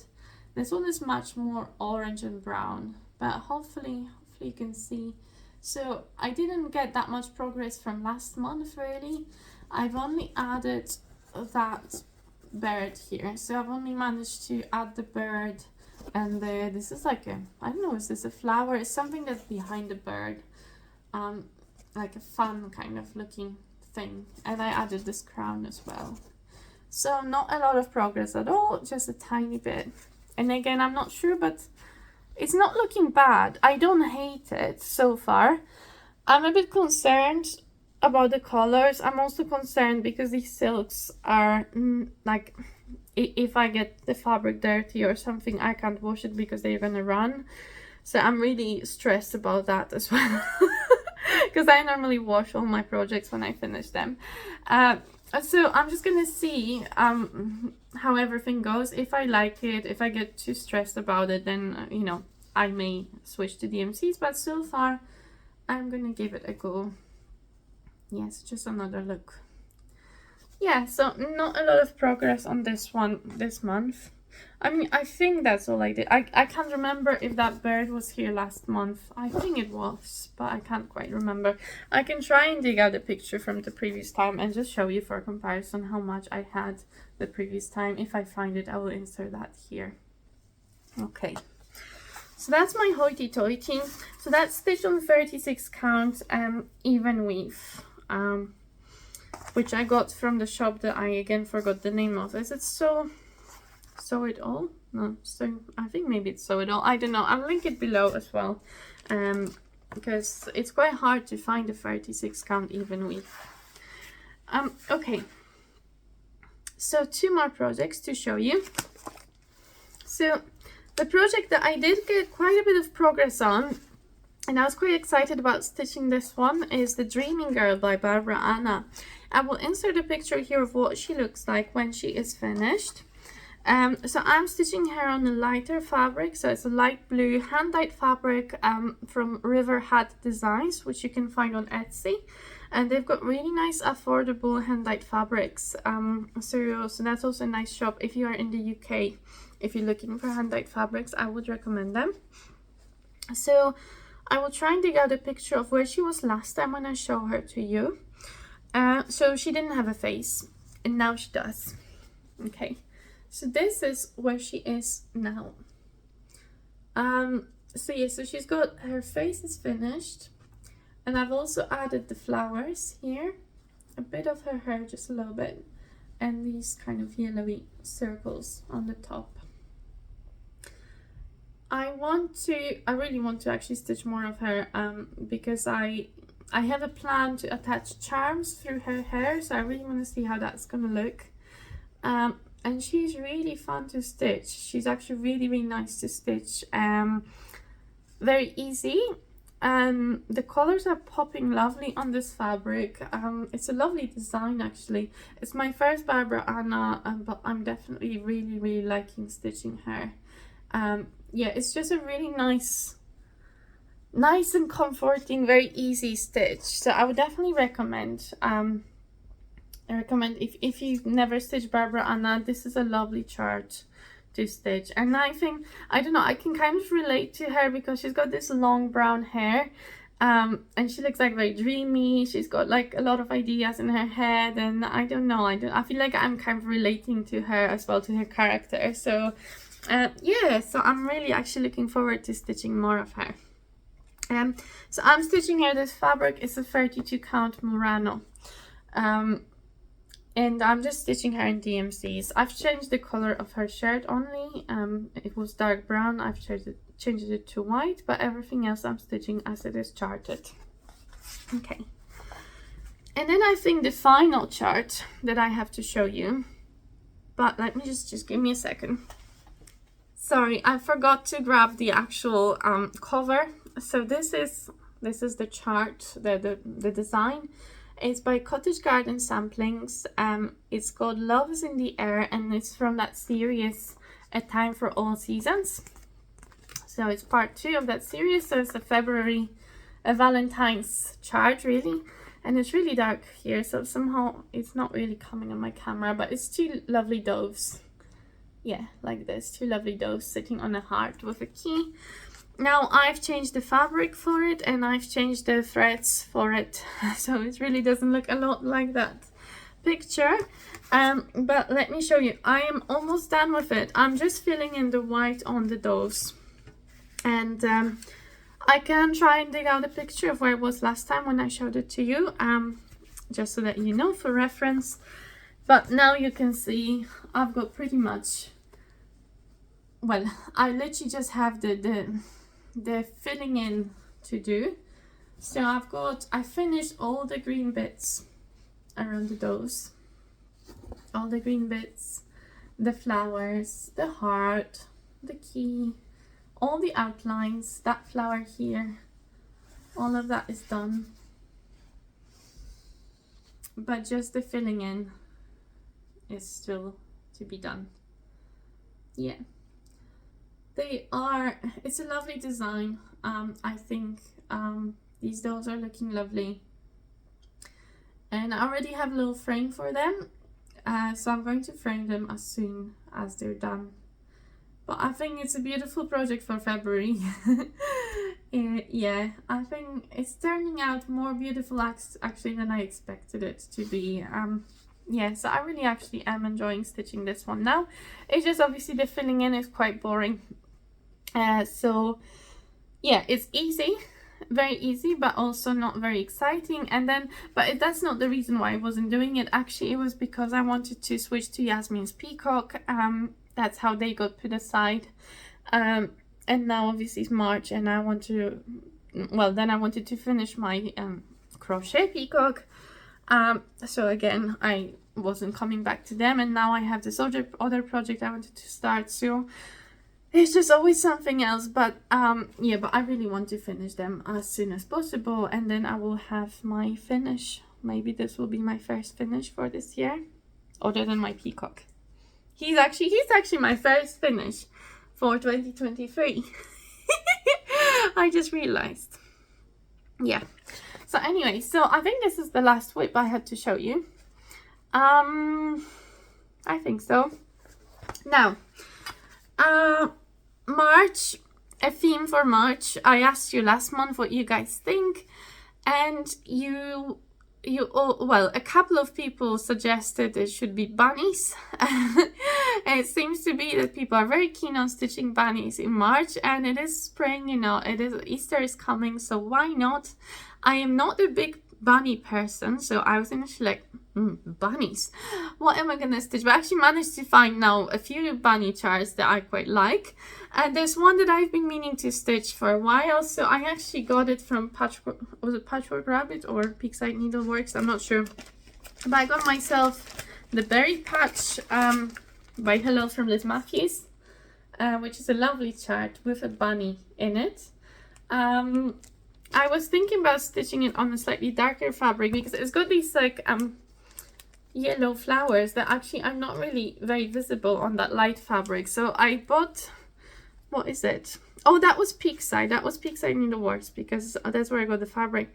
This one is much more orange and brown, but hopefully you can see. So I didn't get that much progress from last month really. I've only added that bird here, so I've only managed to add the bird and this is like I don't know, is this a flower? It's something that's behind the bird, like a fun kind of looking thing, and I added this crown as well. So not a lot of progress at all, just a tiny bit. And again, I'm not sure, but it's not looking bad. I don't hate it so far. I'm a bit concerned about the colors. I'm also concerned because these silks are like, if I get the fabric dirty or something, I can't wash it because they're gonna run. So I'm really stressed about that as well. Because I normally wash all my projects when I finish them. So I'm just gonna see how everything goes. If I like it, if I get too stressed about it, then you know, I may switch to DMCs, but so far I'm gonna give it a go. Yes, just another look. Yeah, so not a lot of progress on this one this month. I mean, I think that's all I did. I can't remember if that bird was here last month. I think it was, but I can't quite remember. I can try and dig out a picture from the previous time and just show you for comparison how much I had the previous time. If I find it, I will insert that here. Okay, so that's my Hoity Toity. So that's stitched on 36 count even weave, which I got from the shop that I again forgot the name of. Is it Sew It All? No, so I think maybe it's Sew It All. I don't know. I'll link it below as well, because it's quite hard to find a 36 count even weave. Okay, so 2 more projects to show you. So the project that I did get quite a bit of progress on, and I was quite excited about stitching this one, is the Dreaming Girl by Barbara Anna. I will insert a picture here of what she looks like when she is finished. So I'm stitching her on a lighter fabric, so it's a light blue hand-dyed fabric from River Hat Designs, which you can find on Etsy, and they've got really nice affordable hand-dyed fabrics. So that's also a nice shop if you are in the UK. If you're looking for hand-dyed fabrics, I would recommend them. So I will try and dig out a picture of where she was last time when I show her to you. So she didn't have a face, and now she does. Okay. So this is where she is now. So yeah, so she's got, her face is finished, and I've also added the flowers here, a bit of her hair, just a little bit, and these kind of yellowy circles on the top. I really want to actually stitch more of her because I I have a plan to attach charms through her hair, so I really want to see how that's gonna look. And she's really fun to stitch. She's actually really, really nice to stitch. Very easy. The colors are popping lovely on this fabric. It's a lovely design actually. It's my first Barbara Anna, but I'm definitely really, really liking stitching her. Yeah, it's just a really nice and comforting, very easy stitch. So I would definitely recommend. I recommend if you've never stitched Barbara Anna, this is a lovely chart to stitch. And I think, I don't know, I can kind of relate to her because she's got this long brown hair, and she looks like very dreamy. She's got like a lot of ideas in her head, and I don't know, I feel like I'm kind of relating to her as well, to her character. So yeah, so I'm really actually looking forward to stitching more of her. So I'm stitching here. This fabric is a 32 count Murano. And I'm just stitching her in DMCs. I've changed the color of her shirt only. It was dark brown. I've changed it to white, but everything else I'm stitching as it is charted. Okay. And then I think the final chart that I have to show you, but let me just give me a second. Sorry, I forgot to grab the actual cover. So this is the chart, the design. It's by Cottage Garden Samplings. It's called Love is in the Air, and it's from that series A Time for All Seasons. So it's part 2 of that series. So it's a Valentine's chart really, and it's really dark here, so somehow it's not really coming on my camera, but it's 2 lovely doves. Yeah, like this, 2 lovely doves sitting on a heart with a key. Now I've changed the fabric for it, and I've changed the threads for it, so it really doesn't look a lot like that picture. But let me show you. I am almost done with it. I'm just filling in the white on the doves, and I can try and dig out a picture of where it was last time when I showed it to you, just so that you know for reference. But now you can see I've got pretty much, well, I literally just have the filling in to do. So I finished all the green bits around the doves, all the green bits, the flowers, the heart, the key, all the outlines, that flower here, all of that is done, but just the filling in is still to be done. Yeah, it's a lovely design. I think these dolls are looking lovely, and I already have a little frame for them, so I'm going to frame them as soon as they're done. But I think it's a beautiful project for February. Yeah, I think it's turning out more beautiful actually than I expected it to be. Yeah, so I really actually am enjoying stitching this one now. It's just obviously the filling in is quite boring. So yeah, it's easy, very easy, but also not very exciting. And then, but that's not the reason why I wasn't doing it. Actually, it was because I wanted to switch to Yasmine's Peacock. That's how they got put aside. And now obviously it's March, and I want to, well, then I wanted to finish my crochet Peacock. So again, I wasn't coming back to them, and now I have this other project I wanted to start. So it's just always something else. But yeah, but I really want to finish them as soon as possible, and then I will have my finish. Maybe this will be my first finish for this year, other than my Peacock. He's actually my first finish for 2023. I just realized. Yeah. So anyway, so I think this is the last whip I had to show you. I think so. Now, March, a theme for March. I asked you last month what you guys think, and you all, well, a couple of people suggested it should be bunnies. And it seems to be that people are very keen on stitching bunnies in March, and it is spring, you know, Easter is coming, so why not? I am not a big bunny person, so I was initially like, bunnies, what am I gonna stitch? But I actually managed to find now a few bunny charts that I quite like, and there's one that I've been meaning to stitch for a while, so I actually got it from Patchwork Rabbit or Lakeside Needleworks, I'm not sure, but I got myself the Berry Patch by Hello from Liz Matthews, which is a lovely chart with a bunny in it. I was thinking about stitching it on a slightly darker fabric because it's got these like yellow flowers that actually are not really very visible on that light fabric. So I bought, what is it? Oh, that was Peakside. That was Peakside Needleworks because that's where I got the fabric.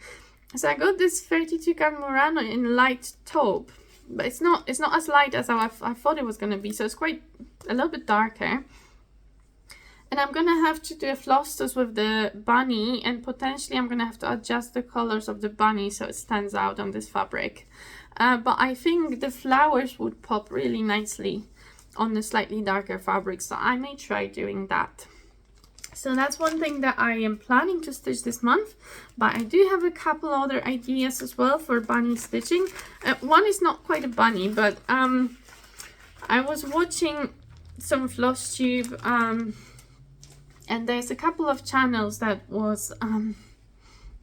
So I got this 32 count Murano in light taupe, but it's not as light as I thought it was gonna be. So it's quite a little bit darker. And I'm gonna have to do a Flosstube with the bunny, and potentially I'm gonna have to adjust the colors of the bunny so it stands out on this fabric. But I think the flowers would pop really nicely on the slightly darker fabric, so I may try doing that. So that's one thing that I am planning to stitch this month, but I do have a couple other ideas as well for bunny stitching. One is not quite a bunny, but I was watching some Flosstube, and there's a couple of channels that was,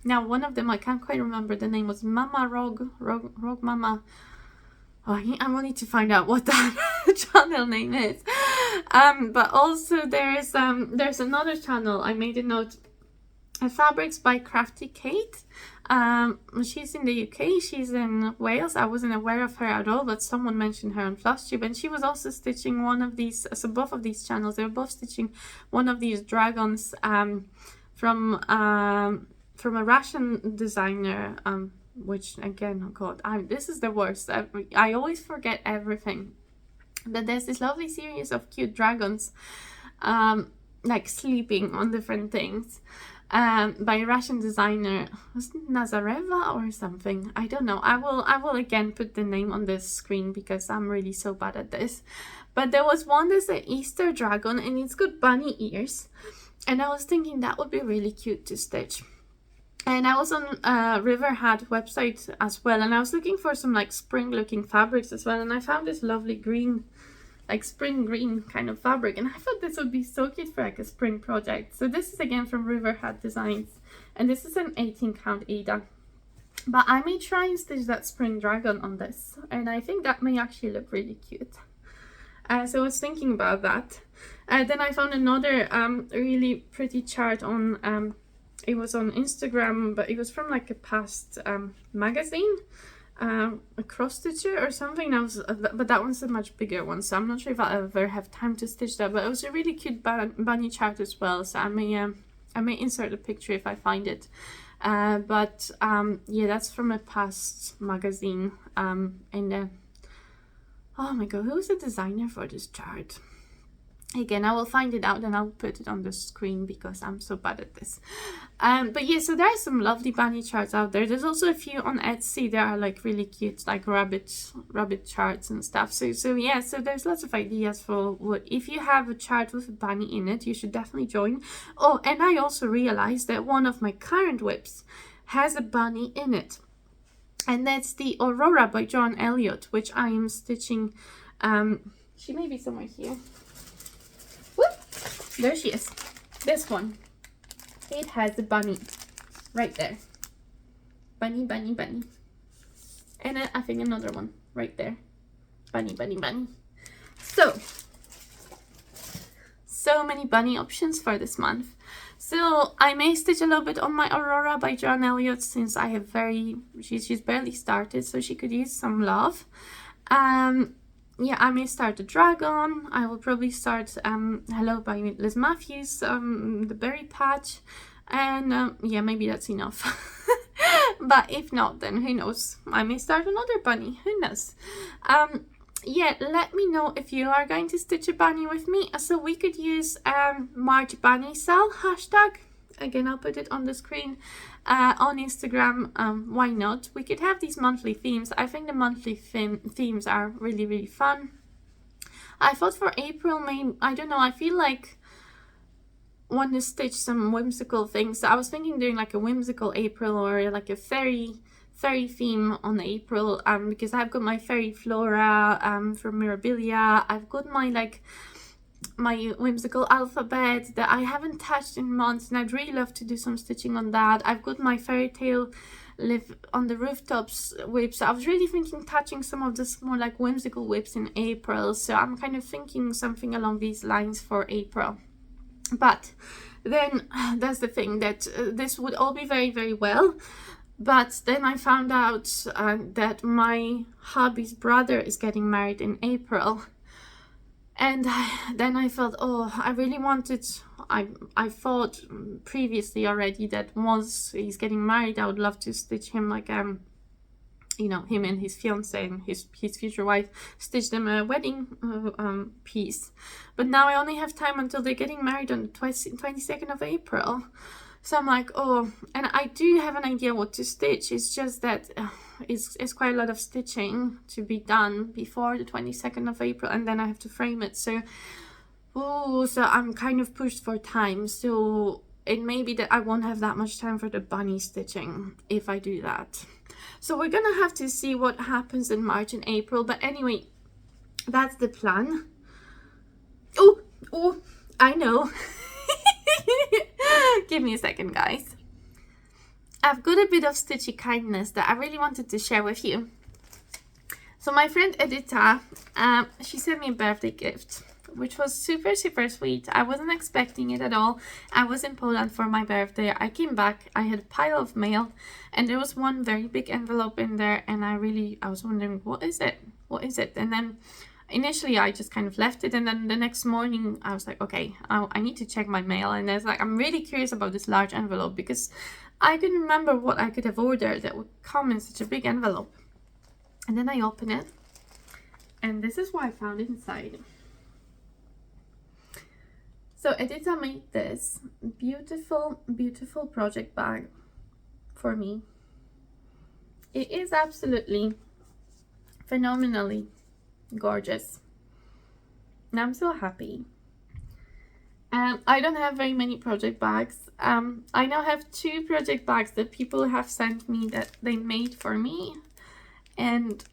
now one of them, I can't quite remember, the name was Mama Rogue Mama. Oh, I will need to find out what that channel name is. But also there's another channel, I made a note, Fabrics by Crafty Kate. She's in the UK, she's in Wales. I wasn't aware of her at all, but someone mentioned her on Flosstube, and she was also stitching one of these, so both of these channels, they were both stitching one of these dragons from a Russian designer, which again, oh god, this is the worst. I always forget everything. But there's this lovely series of cute dragons like sleeping on different things. By a Russian designer, was it Nazareva or something? I don't know. I will again put the name on the screen because I'm really so bad at this. But there was one that's an Easter dragon and it's got bunny ears, and I was thinking that would be really cute to stitch. And I was on River Hat website as well, and I was looking for some like spring looking fabrics as well, and I found this lovely green, like spring green kind of fabric, and I thought this would be so cute for like a spring project. So this is again from River Hat Designs, and this is an 18 count Aida, but I may try and stitch that spring dragon on this, and I think that may actually look really cute. So I was thinking about that. Then I found another really pretty chart on it was on Instagram, but it was from like a past magazine, a cross stitcher or something. But that one's a much bigger one, so I'm not sure if I'll ever have time to stitch that. But it was a really cute bunny chart as well, so I may insert a picture if I find it. Yeah, that's from a past magazine. And oh my god, who was the designer for this chart? Again, I will find it out and I'll put it on the screen because I'm so bad at this. But yeah, so there are some lovely bunny charts out there. There's also a few on Etsy. There are like really cute like rabbit charts and stuff. So yeah, so there's lots of ideas for what, if you have a chart with a bunny in it, you should definitely join. Oh, and I also realized that one of my current whips has a bunny in it. And that's the Aurora by John Elliott, which I am stitching. She may be somewhere here. Whoop! There she is. This one. It has a bunny right there. Bunny, bunny, bunny. And I think another one right there. Bunny, bunny, bunny. So many bunny options for this month. So I may stitch a little bit on my Aurora by John Elliott since I have she's barely started, so she could use some love. Yeah, I may start the dragon. I will probably start Hello by Liz Matthews, the berry patch, and yeah, maybe that's enough. But if not, then who knows? I may start another bunny. Who knows? Yeah, let me know if you are going to stitch a bunny with me. So we could use March Bunny Sale hashtag. Again, I'll put it on the screen on Instagram. Why not? We could have these monthly themes. I think the monthly themes are really, really fun. I thought for April, maybe, I don't know, I feel like want to stitch some whimsical things. So I was thinking doing like a whimsical April or like a fairy fairy theme on April, because I've got my fairy flora from Mirabilia. I've got my my whimsical alphabet that I haven't touched in months, and I'd really love to do some stitching on that. I've got my fairy tale live on the rooftops whips. I was really thinking touching some of this more like whimsical whips in April, so I'm kind of thinking something along these lines for April. But then that's the thing, that this would all be very, very well, but then I found out that my hubby's brother is getting married in April. And then I felt, oh, I really wanted, I thought previously already that once he's getting married, I would love to stitch him like, you know, him and his fiancée and his future wife, stitch them a wedding piece. But now I only have time until they're getting married on the 22nd of April. So I'm like, oh, and I do have an idea what to stitch. It's just that it's quite a lot of stitching to be done before the 22nd of April, and then I have to frame it. So, oh, so I'm kind of pushed for time. So it may be that I won't have that much time for the bunny stitching if I do that. So we're gonna have to see what happens in March and April. But anyway, that's the plan. Oh, I know. Give me a second, guys. I've got a bit of stitchy kindness that I really wanted to share with you. So my friend Edita, she sent me a birthday gift, which was super, super sweet. I wasn't expecting it at all. I was in Poland for my birthday. I came back, I had a pile of mail, and there was one very big envelope in there, and I was wondering, what is it? What is it? And then initially I just kind of left it, and then the next morning I was like, okay, I need to check my mail. And I was like, I'm really curious about this large envelope, because I couldn't remember what I could have ordered that would come in such a big envelope. And then I open it, and this is what I found inside. So Edita made this beautiful, beautiful project bag for me. It is absolutely phenomenally gorgeous, and I'm so happy. I don't have very many project bags. I now have 2 project bags that people have sent me that they made for me, and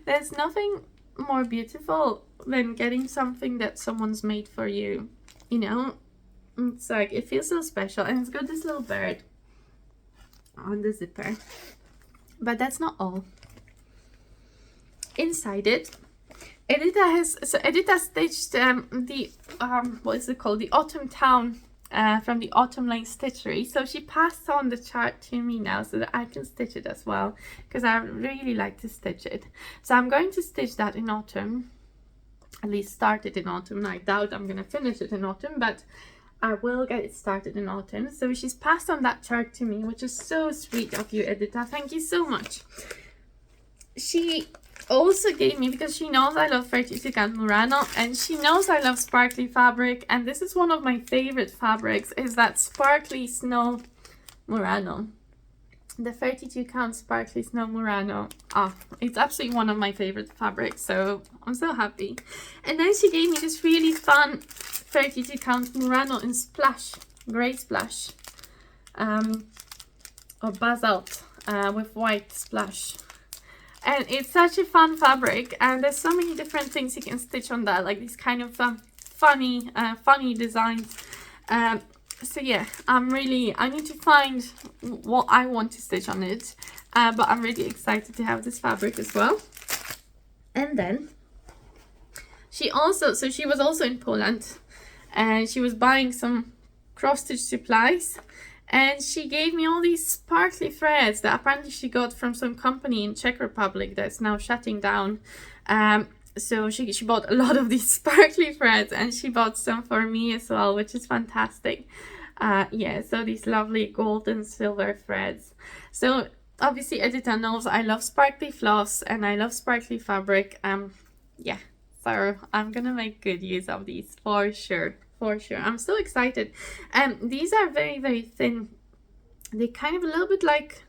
there's nothing more beautiful than getting something that someone's made for you, you know. It's like, it feels so special. And it's got this little bird on the zipper, but that's not all. Inside it, Edita stitched the what is it called, the Autumn Town from the Autumn Lane Stitchery. So she passed on the chart to me now so that I can stitch it as well, because I really like to stitch it. So I'm going to stitch that in autumn, at least start it in autumn. I doubt I'm going to finish it in autumn, but I will get it started in autumn. So she's passed on that chart to me, which is so sweet of you, Edita. Thank you so much. She also gave me, because she knows I love 32 count Murano, and she knows I love sparkly fabric, and this is one of my favorite fabrics, is that sparkly snow Murano, the 32 count sparkly snow Murano. It's absolutely one of my favorite fabrics, so I'm so happy. And then she gave me this really fun 32 count Murano in splash, grey splash, or basalt with white splash. And it's such a fun fabric, and there's so many different things you can stitch on that, like these kind of funny designs. So yeah, I need to find what I want to stitch on it, but I'm really excited to have this fabric as well. And then she was also in Poland, and she was buying some cross stitch supplies. And she gave me all these sparkly threads that apparently she got from some company in Czech Republic that's now shutting down. So she bought a lot of these sparkly threads, and she bought some for me as well, which is fantastic. Yeah, so these lovely gold and silver threads. So obviously Edita knows I love sparkly floss and I love sparkly fabric. Yeah, so I'm gonna make good use of these for sure. For sure. I'm so excited. These are very, very thin. They kind of a little bit like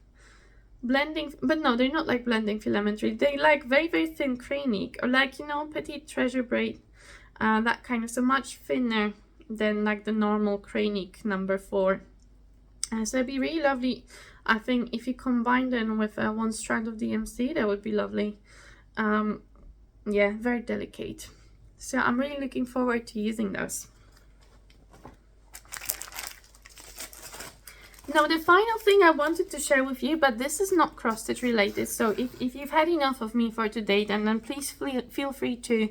blending, but no, they're not like blending filamentary. They like very, very thin cranique, or like, you know, petite treasure braid, that kind of, so much thinner than like the normal cranique number 4. So it'd be really lovely I think if you combine them with one strand of DMC, that would be lovely. Yeah, very delicate. So I'm really looking forward to using those. Now the final thing I wanted to share with you, but this is not cross stitch related, so if you've had enough of me for today, then please feel free to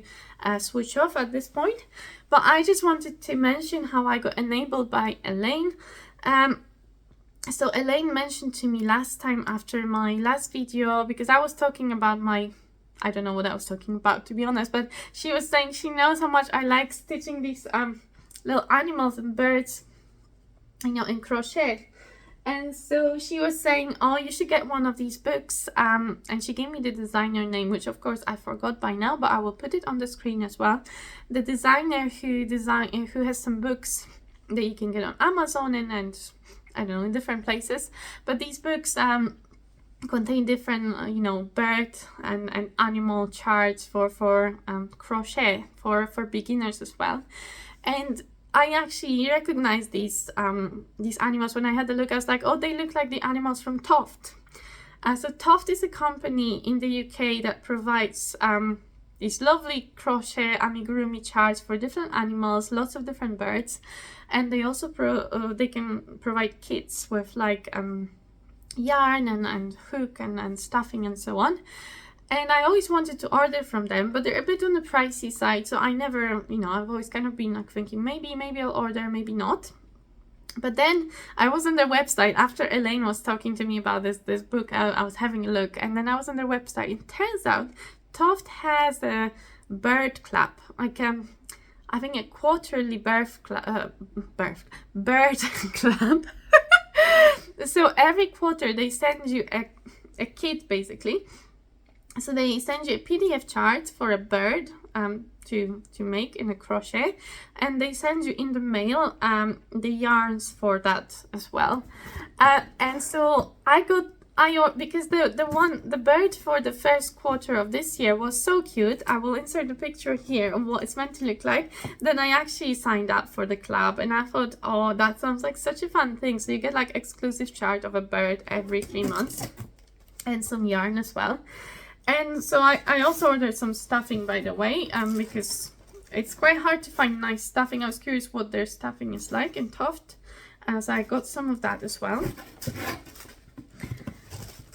switch off at this point. But I just wanted to mention how I got enabled by Elaine. So Elaine mentioned to me last time after my last video, because I was talking about I don't know what I was talking about, to be honest, but she was saying she knows how much I like stitching these little animals and birds, you know, in crochet. And so she was saying, oh, you should get one of these books, and she gave me the designer name, which of course I forgot by now, but I will put it on the screen as well. The designer who has some books that you can get on Amazon and I don't know, in different places, but these books contain different you know, bird and animal charts for crochet for beginners as well. And I actually recognized these animals when I had a look. I was like, oh, they look like the animals from Toft. So Toft is a company in the UK that provides these lovely crochet amigurumi charts for different animals, lots of different birds, and they also they can provide kits with like yarn and hook and stuffing and so on. And I always wanted to order from them, but they're a bit on the pricey side, so I never, you know, I've always kind of been like thinking maybe I'll order, maybe not. But then I was on their website after Elaine was talking to me about this book. I was having a look, and then I was on their website. It turns out Toft has a bird club, like I think a quarterly bird club. So every quarter they send you a kit basically. So they send you a PDF chart for a bird to make in a crochet, and they send you in the mail the yarns for that as well. And so because the bird for the first quarter of this year was so cute. I will insert a picture here of what it's meant to look like. Then I actually signed up for the club, and I thought, oh, that sounds like such a fun thing. So you get like exclusive chart of a bird every 3 months and some yarn as well. And so I also ordered some stuffing, by the way, because it's quite hard to find nice stuffing. I was curious what their stuffing is like in Toft, so I got some of that as well.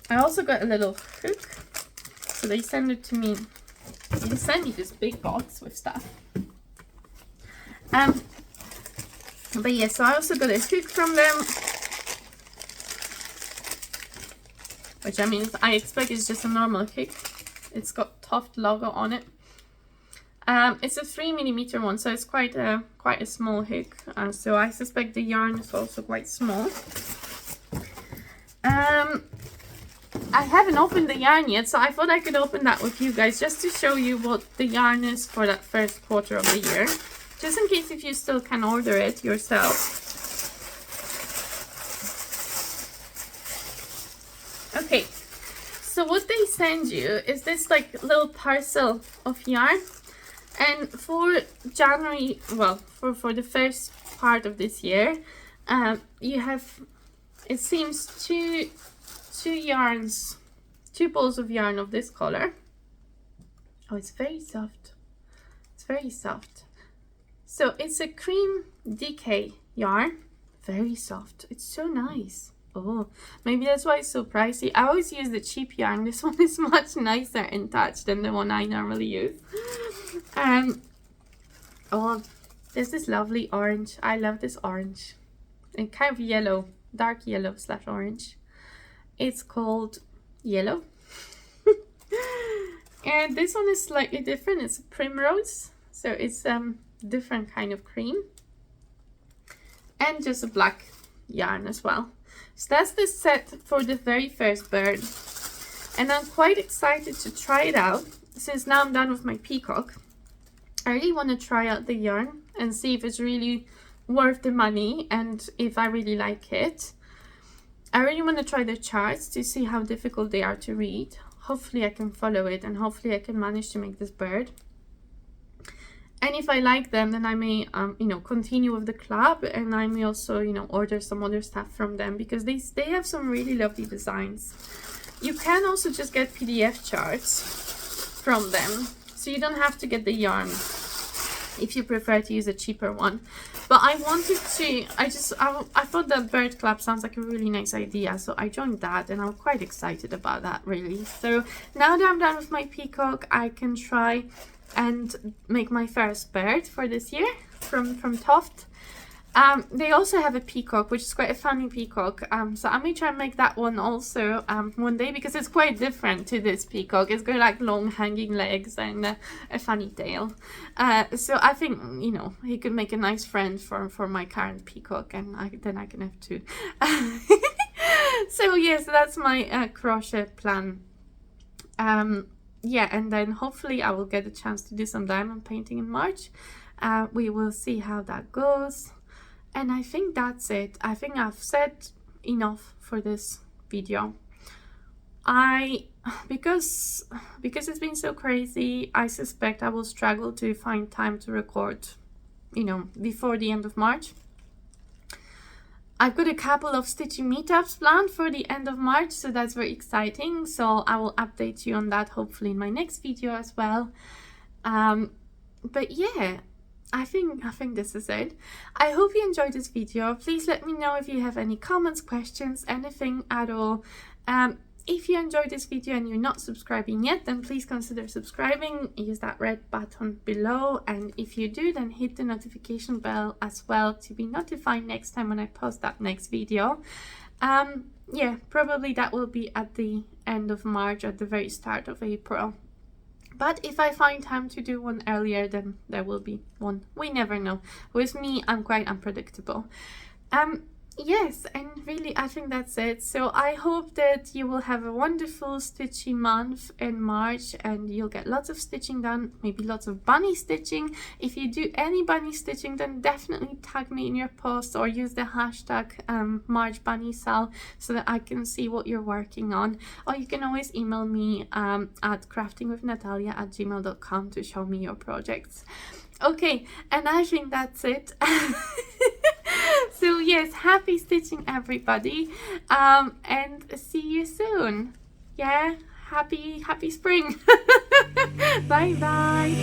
I also got a little hook, so they sent it to me. They sent me this big box with stuff. But yeah, so I also got a hook from them, which I mean, I expect it's just a normal hook. It's got Toft logo on it. It's a 3mm one, so it's quite a small hook. So I suspect the yarn is also quite small. I haven't opened the yarn yet, so I thought I could open that with you guys just to show you what the yarn is for that first quarter of the year, just in case if you still can order it yourself. Okay, so what they send you is this like little parcel of yarn, and for January, well, for the first part of this year, you have, it seems, two balls of yarn of this color. Oh, it's very soft. It's very soft. So it's a cream decay yarn, very soft. It's so nice. Oh, maybe that's why it's so pricey. I always use the cheap yarn. This one is much nicer in touch than the one I normally use. Oh, there's this lovely orange. I love this orange. And kind of yellow, dark yellow / orange. It's called Yellow. And this one is slightly different. It's a primrose. So it's different kind of cream. And just a black yarn as well. So that's the set for the very first bird. And I'm quite excited to try it out. Since now I'm done with my peacock, I really want to try out the yarn and see if it's really worth the money and if I really like it. I really want to try the charts to see how difficult they are to read. Hopefully I can follow it and hopefully I can manage to make this bird. And if I like them, then I may, you know, continue with the club, and I may also, you know, order some other stuff from them, because they have some really lovely designs. You can also just get PDF charts from them, so you don't have to get the yarn if you prefer to use a cheaper one. But I wanted to, I thought that bird club sounds like a really nice idea, so I joined that, and I'm quite excited about that, really. So now that I'm done with my peacock, I can try and make my first bird for this year from Toft. They also have a peacock, which is quite a funny peacock, so I may try and make that one also one day, because it's quite different to this peacock. It's got like long hanging legs and a funny tail, so I think, you know, he could make a nice friend for my current peacock, and then I can have two. So yes, that's my crochet plan. Yeah, and then hopefully I will get a chance to do some diamond painting in March. We will see how that goes. And I think that's it. I think I've said enough for this video. Because it's been so crazy, I suspect I will struggle to find time to record, you know, before the end of March. I've got a couple of stitching meetups planned for the end of March, so that's very exciting. So I will update you on that hopefully in my next video as well. But yeah, I think this is it. I hope you enjoyed this video. Please let me know if you have any comments, questions, anything at all. If you enjoyed this video and you're not subscribing yet, then please consider subscribing. Use that red button below, and if you do, then hit the notification bell as well to be notified next time when I post that next video. Yeah, probably that will be at the end of March, at the very start of April. But if I find time to do one earlier, then there will be one. We never know. With me, I'm quite unpredictable. Yes, and really I think that's it. So I hope that you will have a wonderful stitching month in March, and you'll get lots of stitching done, maybe lots of bunny stitching. If you do any bunny stitching, then definitely tag me in your posts or use the hashtag MarchBunnySal so that I can see what you're working on. Or you can always email me at craftingwithnatalia@gmail.com to show me your projects. Okay, and I think that's it. So yes, happy stitching everybody, and see you soon. Yeah, happy spring. Bye bye.